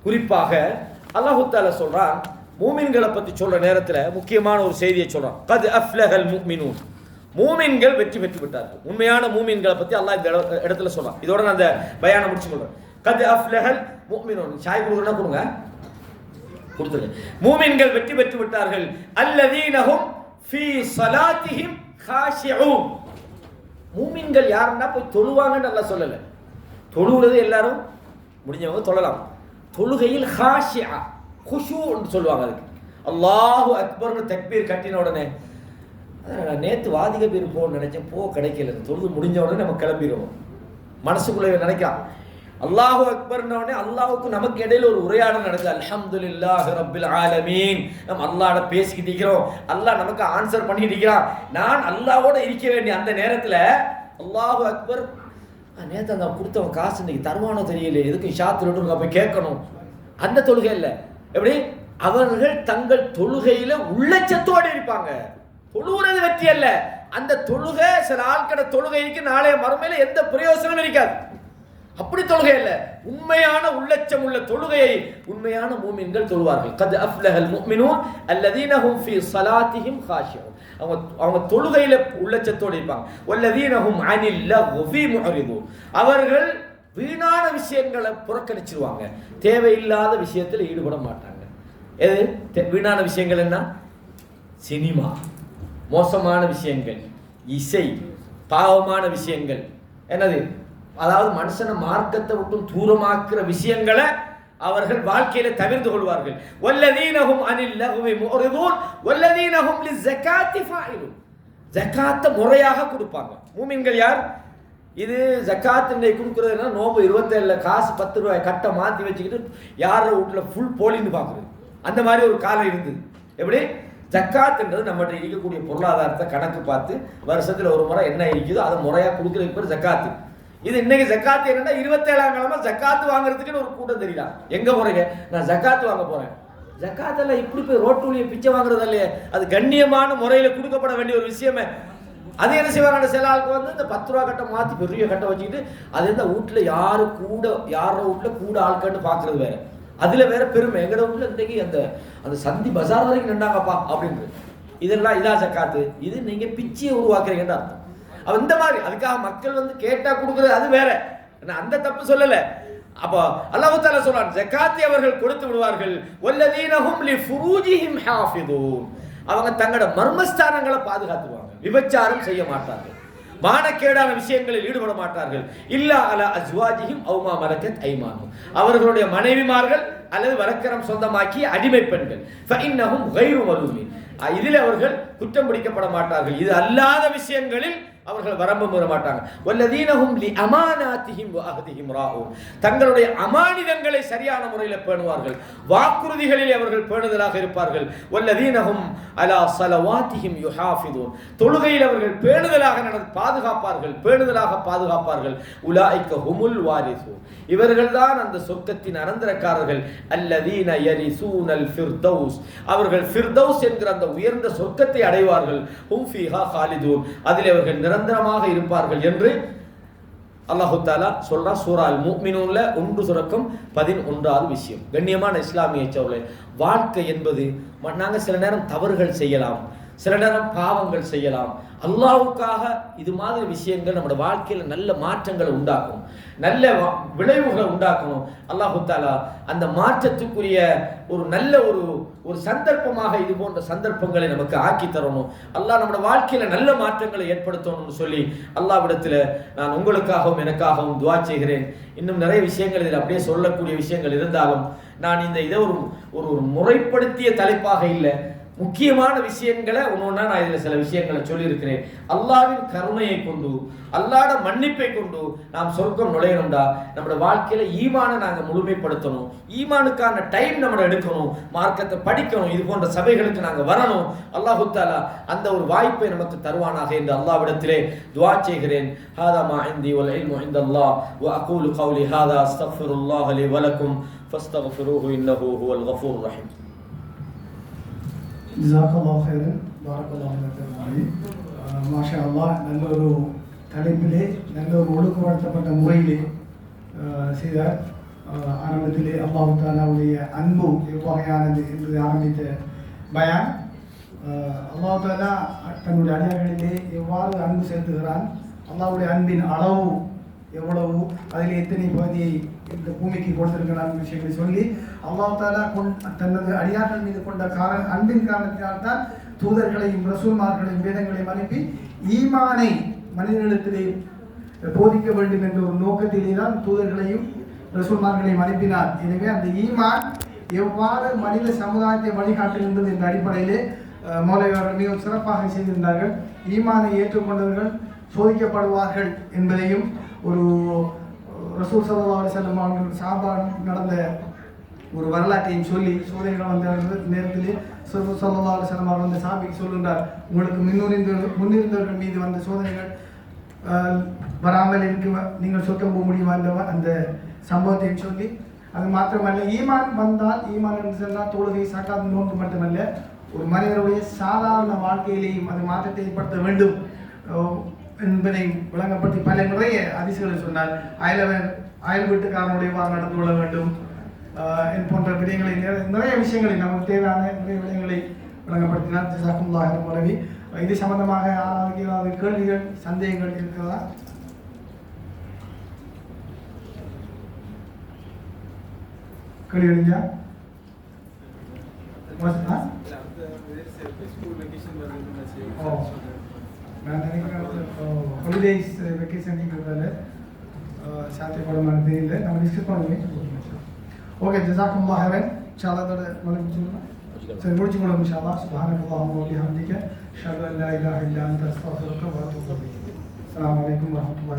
குறிப்பாக அல்லாஹ் தஆலா சொல்றான், மூமின்களை பத்தி சொல்ற நேரத்தில் முக்கியமான ஒரு செய்தியை சொல்றான். கத் அஃப்லஹல் முஃமினூன், மூமின்கள் வெற்றி பெற்று விட்டார்கள். உண்மையான மூமின்களை பத்தி அல்லாஹ் இந்த இடத்துல சொல்றான். இதோட நான் அந்த பயானம் முடிச்சு கொள்றேன். கத் அஃப்லஹல் முஃமினூன், சாய் கொடுங்க கொடுங்க கொடுத்துருங்க. மூமின்கள் வெற்றி பெற்று விட்டார்கள். அல்லதீனஹும் ஃபீ ஸலாத்திஹிம் காஷிஊன், மூமின்கள் யாருன்னா போய் தொழுவாங்கன்னு அல்லாஹ் சொல்லல. தொழுகிறது எல்லாரும் முடிஞ்சவங்க தொழலாம். தொழுகையில் காஷிஆ குஷூன்னு சொல்லுவாங்க. அதுக்கு அல்லாஹு அக்பர்னு தக்பீர் கட்டின உடனே, நான் நேற்று வாதிக பேர் போகணும்னு நினைச்சேன், கிடைக்கல, தொழுது முடிஞ்ச உடனே நம்ம கிளம்பிடுவோம். மனசுக்குள்ளே நினைக்கலாம் அல்லாஹு அக்பர்ன உடனே அல்லாஹுக்கு நமக்கு இடையில ஒரு உரையாடல் நடக்குது. அல்ஹம்துலில்லாஹி ரப்பில் ஆலமீன், நம்ம அல்லாஹ்ட பேசிக்கிட்டு இருக்கிறோம், அல்லாஹ் நமக்கு ஆன்சர் பண்ணிட்டு இருக்கிறான். நான் அல்லாஹ்வோட இருக்க வேண்டிய அந்த நேரத்தில் அல்லாஹு அக்பர், நேற்று அந்த கொடுத்தவன் காசு இன்னைக்கு தருவானோ தெரியல, எதுக்கு ஷாத்துல போய் கேட்கணும், அந்த தொழுகை இல்லை. எப்படி அவர்கள் தங்கள் தொழுகையில உள்ளச்சத்தோடு இருப்பாங்க. தொழுகிறது வெற்றி அல்ல, அந்த தொழுகை சில ஆட்கள தொழுகைக்கு நாளைய மறுமையில எந்த பிரயோசனம் இருக்காது. அப்படி தொழுகை இல்ல, உண்மையான உள்ளச்சம் உள்ள தொழுகையை உண்மையான மூமின்கள் தொழுவார்கள். கத் அஃப்லஹல் முஃமினூன் அல்லதீனஹும் ஃபீ ஸலாத்திஹிம் காஷிஊன், அவங்க தொழுகையில உள்ளச்சத்தோடு இருப்பாங்க. வல்லதீனஹும் அனில் லஹ்வி முஅரிதூன், அவர்கள் வீணான விஷயங்களை புறக்கணிச்சிருவாங்க, தேவையில்லாத விஷயத்தில் ஈடுபட மாட்டாங்க. எது வீணான விஷயங்கள்? என்ன? சினிமா, மோசமான விஷயங்கள், இசை, பாவமான விஷயங்கள், என்னது, அதாவது மனுஷனை மார்க்கத்தை விட்டு தூரமாக்குற விஷயங்களை அவர்கள் வாழ்க்கையில தவிர்த்து கொள்வார்கள். வல்லதீனஹும் அனில் லஹ்வி முஅரிதூன் வல்லதீனஹும் லிஸ்ஸகாத்தி ஃபாயிலூன், ஜகாத்தை முறையாக கொடுப்பாங்க. மூமின்கள் யார்? இது ஜகாத் இன்னைக்கு கொடுக்குறதுனா நோம்பு 27 காசு 10 ரூபாய் கட்டை மாற்றி வச்சுக்கிட்டு யார வீட்டில் ஃபுல் போலின்னு பார்க்குறது, அந்த மாதிரி ஒரு காலம் இருந்தது. எப்படி? ஜக்காத்துன்றது நம்மகிட்ட இருக்கக்கூடிய பொருளாதாரத்தை கணக்கு பார்த்து வருஷத்தில் ஒரு முறை என்ன இருக்குதோ அதை முறையாக கொடுக்குறதுக்கு பேர் ஜக்காத்து. இது இன்னைக்கு ஜக்காத்து என்னன்னா 27ஆம் கிழமை ஜக்காத்து வாங்குறதுக்குன்னு ஒரு கூட்டம் தெரியல. எங்க போறீங்க? நான் ஜக்காத்து வாங்க போறேன். ஜக்காத்தெல்லாம் இப்படி போய் ரோட்டுலிய பிச்சை வாங்குறது இல்லையே, அது கண்ணியமான முறையில் கொடுக்கப்பட வேண்டிய ஒரு விஷயமே. அது என்ன செய்வாங்க, சில ஆளுக்கு வந்து இந்த 10 ரூபா கட்டை மாற்றி பெரிய கட்டை வச்சுக்கிட்டு அது இந்த வீட்டில் யாரோ வீட்டில் கூட ஆட்கட்டு பார்க்கறது வேற, அதுல வேற பெருமை. எங்கட வீட்டில் இன்றைக்கு அந்த சந்தி பஜார் வரைக்கும் நின்றாங்கப்பா அப்படின்றது, இதெல்லாம் இதா ஜக்காத்து, இது நீங்க பிச்சையை உருவாக்குறீங்கன்னு அர்த்தம். இந்த மாதிரி அதுக்காக மக்கள் வந்து கேட்டா கொடுக்குறது அது வேற, அந்த தப்பு சொல்லல. அப்போ அல்லாஹ் தஆலா சொல்றான் ஜகாத்தை அவர்கள் கொடுத்து விடுவார்கள். வல்லதீனஹும் லிஃபுரூஜிஹிம் ஹாஃபிதூன், அவங்க தங்களோட மர்மஸ்தானங்களை பாதுகாத்துவாங்க, விபச்சாரம் செய்ய மாட்டார்கள், மானக்கேடான விஷயங்களில் ஈடுபட மாட்டார்கள். இல்லா அலா அஸ்வாஜிஹிம் அவு மா மலக்கத் ஐமானுஹும், அவர்களுடைய மனைவிமார்கள் அல்லது வலக்கரம் சொந்தமாக்கிய அடிமை பெண்கள். ஃபஇன்னஹும் கைரு மலூமின், இதில் அவர்கள் குற்றம் பிடிக்கப்பட மாட்டார்கள். இது அல்லாத விஷயங்களில் அவர்கள் வரம்பு மீற மாட்டாங்க. வல்லதீனஹும் லி அமானாத்திஹிம் வ அஹ்திஹிம் ராஊன், தங்களுடைய அமானிதங்களை சரியான முறையில் பேணுவார்கள், வாக்குறுதிகளில் அவர்கள் பேணுதலாக இருப்பார்கள். வல்லதீனஹும் அலா ஸலவாத்திஹிம் யுஹாஃபிதூன், தொழுகையில் அவர்கள் பேணுதலாக பாதுகாப்பார்கள், பேணுதலாக பாதுகாப்பார்கள். உலாயிக ஹுமுல் வாரிசூன், இவர்கள்தான் அந்த சொர்க்கத்தின் அனந்தரக்காரர்கள். அல்லதீன யரிசூனல் ஃபிர்தௌஸ், அவர்கள் ஃபிர்தௌஸ் என்கிற அந்த உயர்ந்த சொர்க்கத்தை அடைவார்கள். ஹும் ஃபீஹா காலிதூன், அதில் அவர்கள் நிரந்தரமாக இருப்பார்கள் என்று அல்லாஹு தஆலா சொல்றா. சூரா அல் முஃமினூன்ல 1-11 விஷயம். கண்ணியமான இஸ்லாமிய சகோதரர்களே, வாழ்க்கை என்பது நாங்கள் சில நேரம் தவறுகள் செய்யலாம், சில நேரம் பாவங்கள் செய்யலாம். அல்லாஹ்வுக்காக இது மாதிரி விஷயங்கள் நம்முடைய வாழ்க்கையில் நல்ல மாற்றங்களை உண்டாக்கும், நல்ல விளைவுகளை உண்டாக்கணும். அல்லாஹு தஆலா அந்த மாற்றத்துக்குரிய ஒரு நல்ல ஒரு சந்தர்ப்பமாக இது போன்ற சந்தர்ப்பங்களை நமக்கு ஆக்கி தரணும். அல்லாஹ் நம்முடைய வாழ்க்கையில நல்ல மாற்றங்களை ஏற்படுத்தணும்னு சொல்லி அல்லாஹ்விடத்தில் நான் உங்களுக்காகவும் எனக்காகவும் துஆ செய்கிறேன். இன்னும் நிறைய விஷயங்கள் இதில் அப்படியே சொல்லக்கூடிய விஷயங்கள் இருந்தாலும் நான் இதை ஒரு முறைப்படுத்திய தலைப்பாக இல்லை, முக்கியமான விஷயங்களை ஒன்னொன்னா நான் இதில் சில விஷயங்களை சொல்லியிருக்கிறேன். அல்லாஹ்வின் கருணையை கொண்டு, அல்லாஹ்வோட மன்னிப்பை கொண்டு நாம் சொர்க்கம் நுழையணும்டா நம்மளோட வாழ்க்கையில ஈமானை நாங்கள் முழுமைப்படுத்தணும், ஈமானுக்கான டைம் நம்ம எடுக்கணும், மார்க்கத்தை படிக்கணும், இது போன்ற சபைகளுக்கு நாங்கள் வரணும். அல்லாஹு தஆலா அந்த ஒரு வாய்ப்பை நமக்கு தருவானாக என்று அல்லாஹ்விடத்திலே துஆ செய்கிறேன். ஹாதா மா இன்தி வல் இல்மு இன்தல்லாஹ் வ அகூலு கௌலி ஹாதா அஸ்தக்ஃபிருல்லாஹ லி வ லக்கும் ஃபஸ்தக்ஃபிரூஹு இன்னஹு ஹுவல் கஃபூர் ரஹீம். ஜஸாக்கல்லாஹு ഖൈറൻ, பாரக்கல்லாஹு ஃபீக்கும். மாஷா அல்லாஹ், நல்ல ஒரு தலைப்பிலே நல்ல ஒரு ஒழுங்குபடுத்தப்பட்ட முறையிலே செய்தார். ஆரம்பத்திலே அல்லாஹ் தஆலாவுடைய அன்பு எவ்வகையானது என்று ஆரம்பித்த பயான். அல்லாஹ் தஆலா தன்னுடைய அடியார்களிலே எவ்வாறு அன்பு செலுத்துகிறான், அல்லாஹ்வுடைய அன்பின் அளவு எவ்வளவு, அதில் எத்தனை பகுதியை இந்த பூமிக்கு கொடுத்திருக்கிறான் விஷயங்களை சொல்லி அல்லாஹ் தஆலா தனது அடியார்கள் மீது கொண்ட அன்பின் காரணத்தினால்தான் தூதர்களையும் ரசூல்மார்களையும் வேதங்களையும் அனுப்பி ஈமானை மனிதனிடத்திலே போதிக்க வேண்டும் என்ற ஒரு நோக்கத்திலே தான் தூதர்களையும் ரசூல்மார்களையும் அனுப்பினார். எனவே அந்த ஈமான் எவ்வாறு மனித சமுதாயத்தை வழிகாட்டுகின்றது என்ற அடிப்படையிலே மௌலவி அவர்கள் மிகவும் சிறப்பாக செய்திருந்தார்கள். ஈமானை ஏற்றுக்கொண்டவர்கள் சோதிக்கப்படுவார்கள் என்பதையும், ஒரு ரசூல் ஸல்லல்லாஹு அலைஹி வஸல்லம் அவர்கள் சஹாபா நடந்த ஒரு வரலாற்றையும் சொல்லி, சோதனைகள் வந்த நேரத்திலே ரசூல் ஸல்லல்லாஹு அலைஹி வஸல்லம் அவர்கள் அந்த சஹாபிக்கு சொல்கின்றார், உங்களுக்கு முன்னிருந்தவர்கள் மீது வந்த சோதனைகள் வராமல் இருக்க நீங்கள் சொர்க்கம் போக முடியுமா என்ற அந்த சம்பவத்தையும் சொல்லி, அது மாத்திரமல்ல ஈமான் வந்தால், ஈமான் என்று சொன்னால் தொழுகை சக்காத் நோன்பு மட்டுமல்ல, ஒரு மனிதனுடைய சாதாரண வாழ்க்கையிலேயும் அது மாற்றத்தை ஏற்படுத்த வேண்டும் என்பதை விளங்கப்படுத்தி பல நிறைய அதிசயங்களை சொன்னார். அயல் வீட்டுக்காரனுடைய நடந்து கொள்ள வேண்டும் போன்ற விடயங்களை, நிறைய விஷயங்களை, நமக்கு தேவையான நிறைய விடயங்களை விளங்கப்படுத்தினார். ஜஸாக்குமுல்லாஹ் மௌலவி. இது சம்பந்தமாக ஏதாவது கேள்விகள் சந்தேகங்கள் இருக்கிறதா? கேள்வி இல்லையா? நான் நினைக்கிறேன் ஹாலிடேஸ் வெக்கேஷன்ங்கிறதால சாத்தியப்படமான தெரியல, நம்ம டிஸ்கஸ் பண்ணுவேன். ஓகே, ஜஸாக்குமுல்லாஹ் ஹைரன். இன்ஷா அல்லாஹ் அதோட முடிச்சுக்கலாம். சரி, முடிச்சுக்கொள்ளும் இன்ஷா அல்லாஹ். சுப்ஹானல்லாஹி வ பிஹம்திஹி அஷ்ஹது அன் லா இலாஹா இல்லா அன்த அஸ்தக்ஃபிருக வ அத்தூபு இலைக். அஸ்ஸலாமு அலைக்கும் வ ரஹ்மத்துல்லாஹி.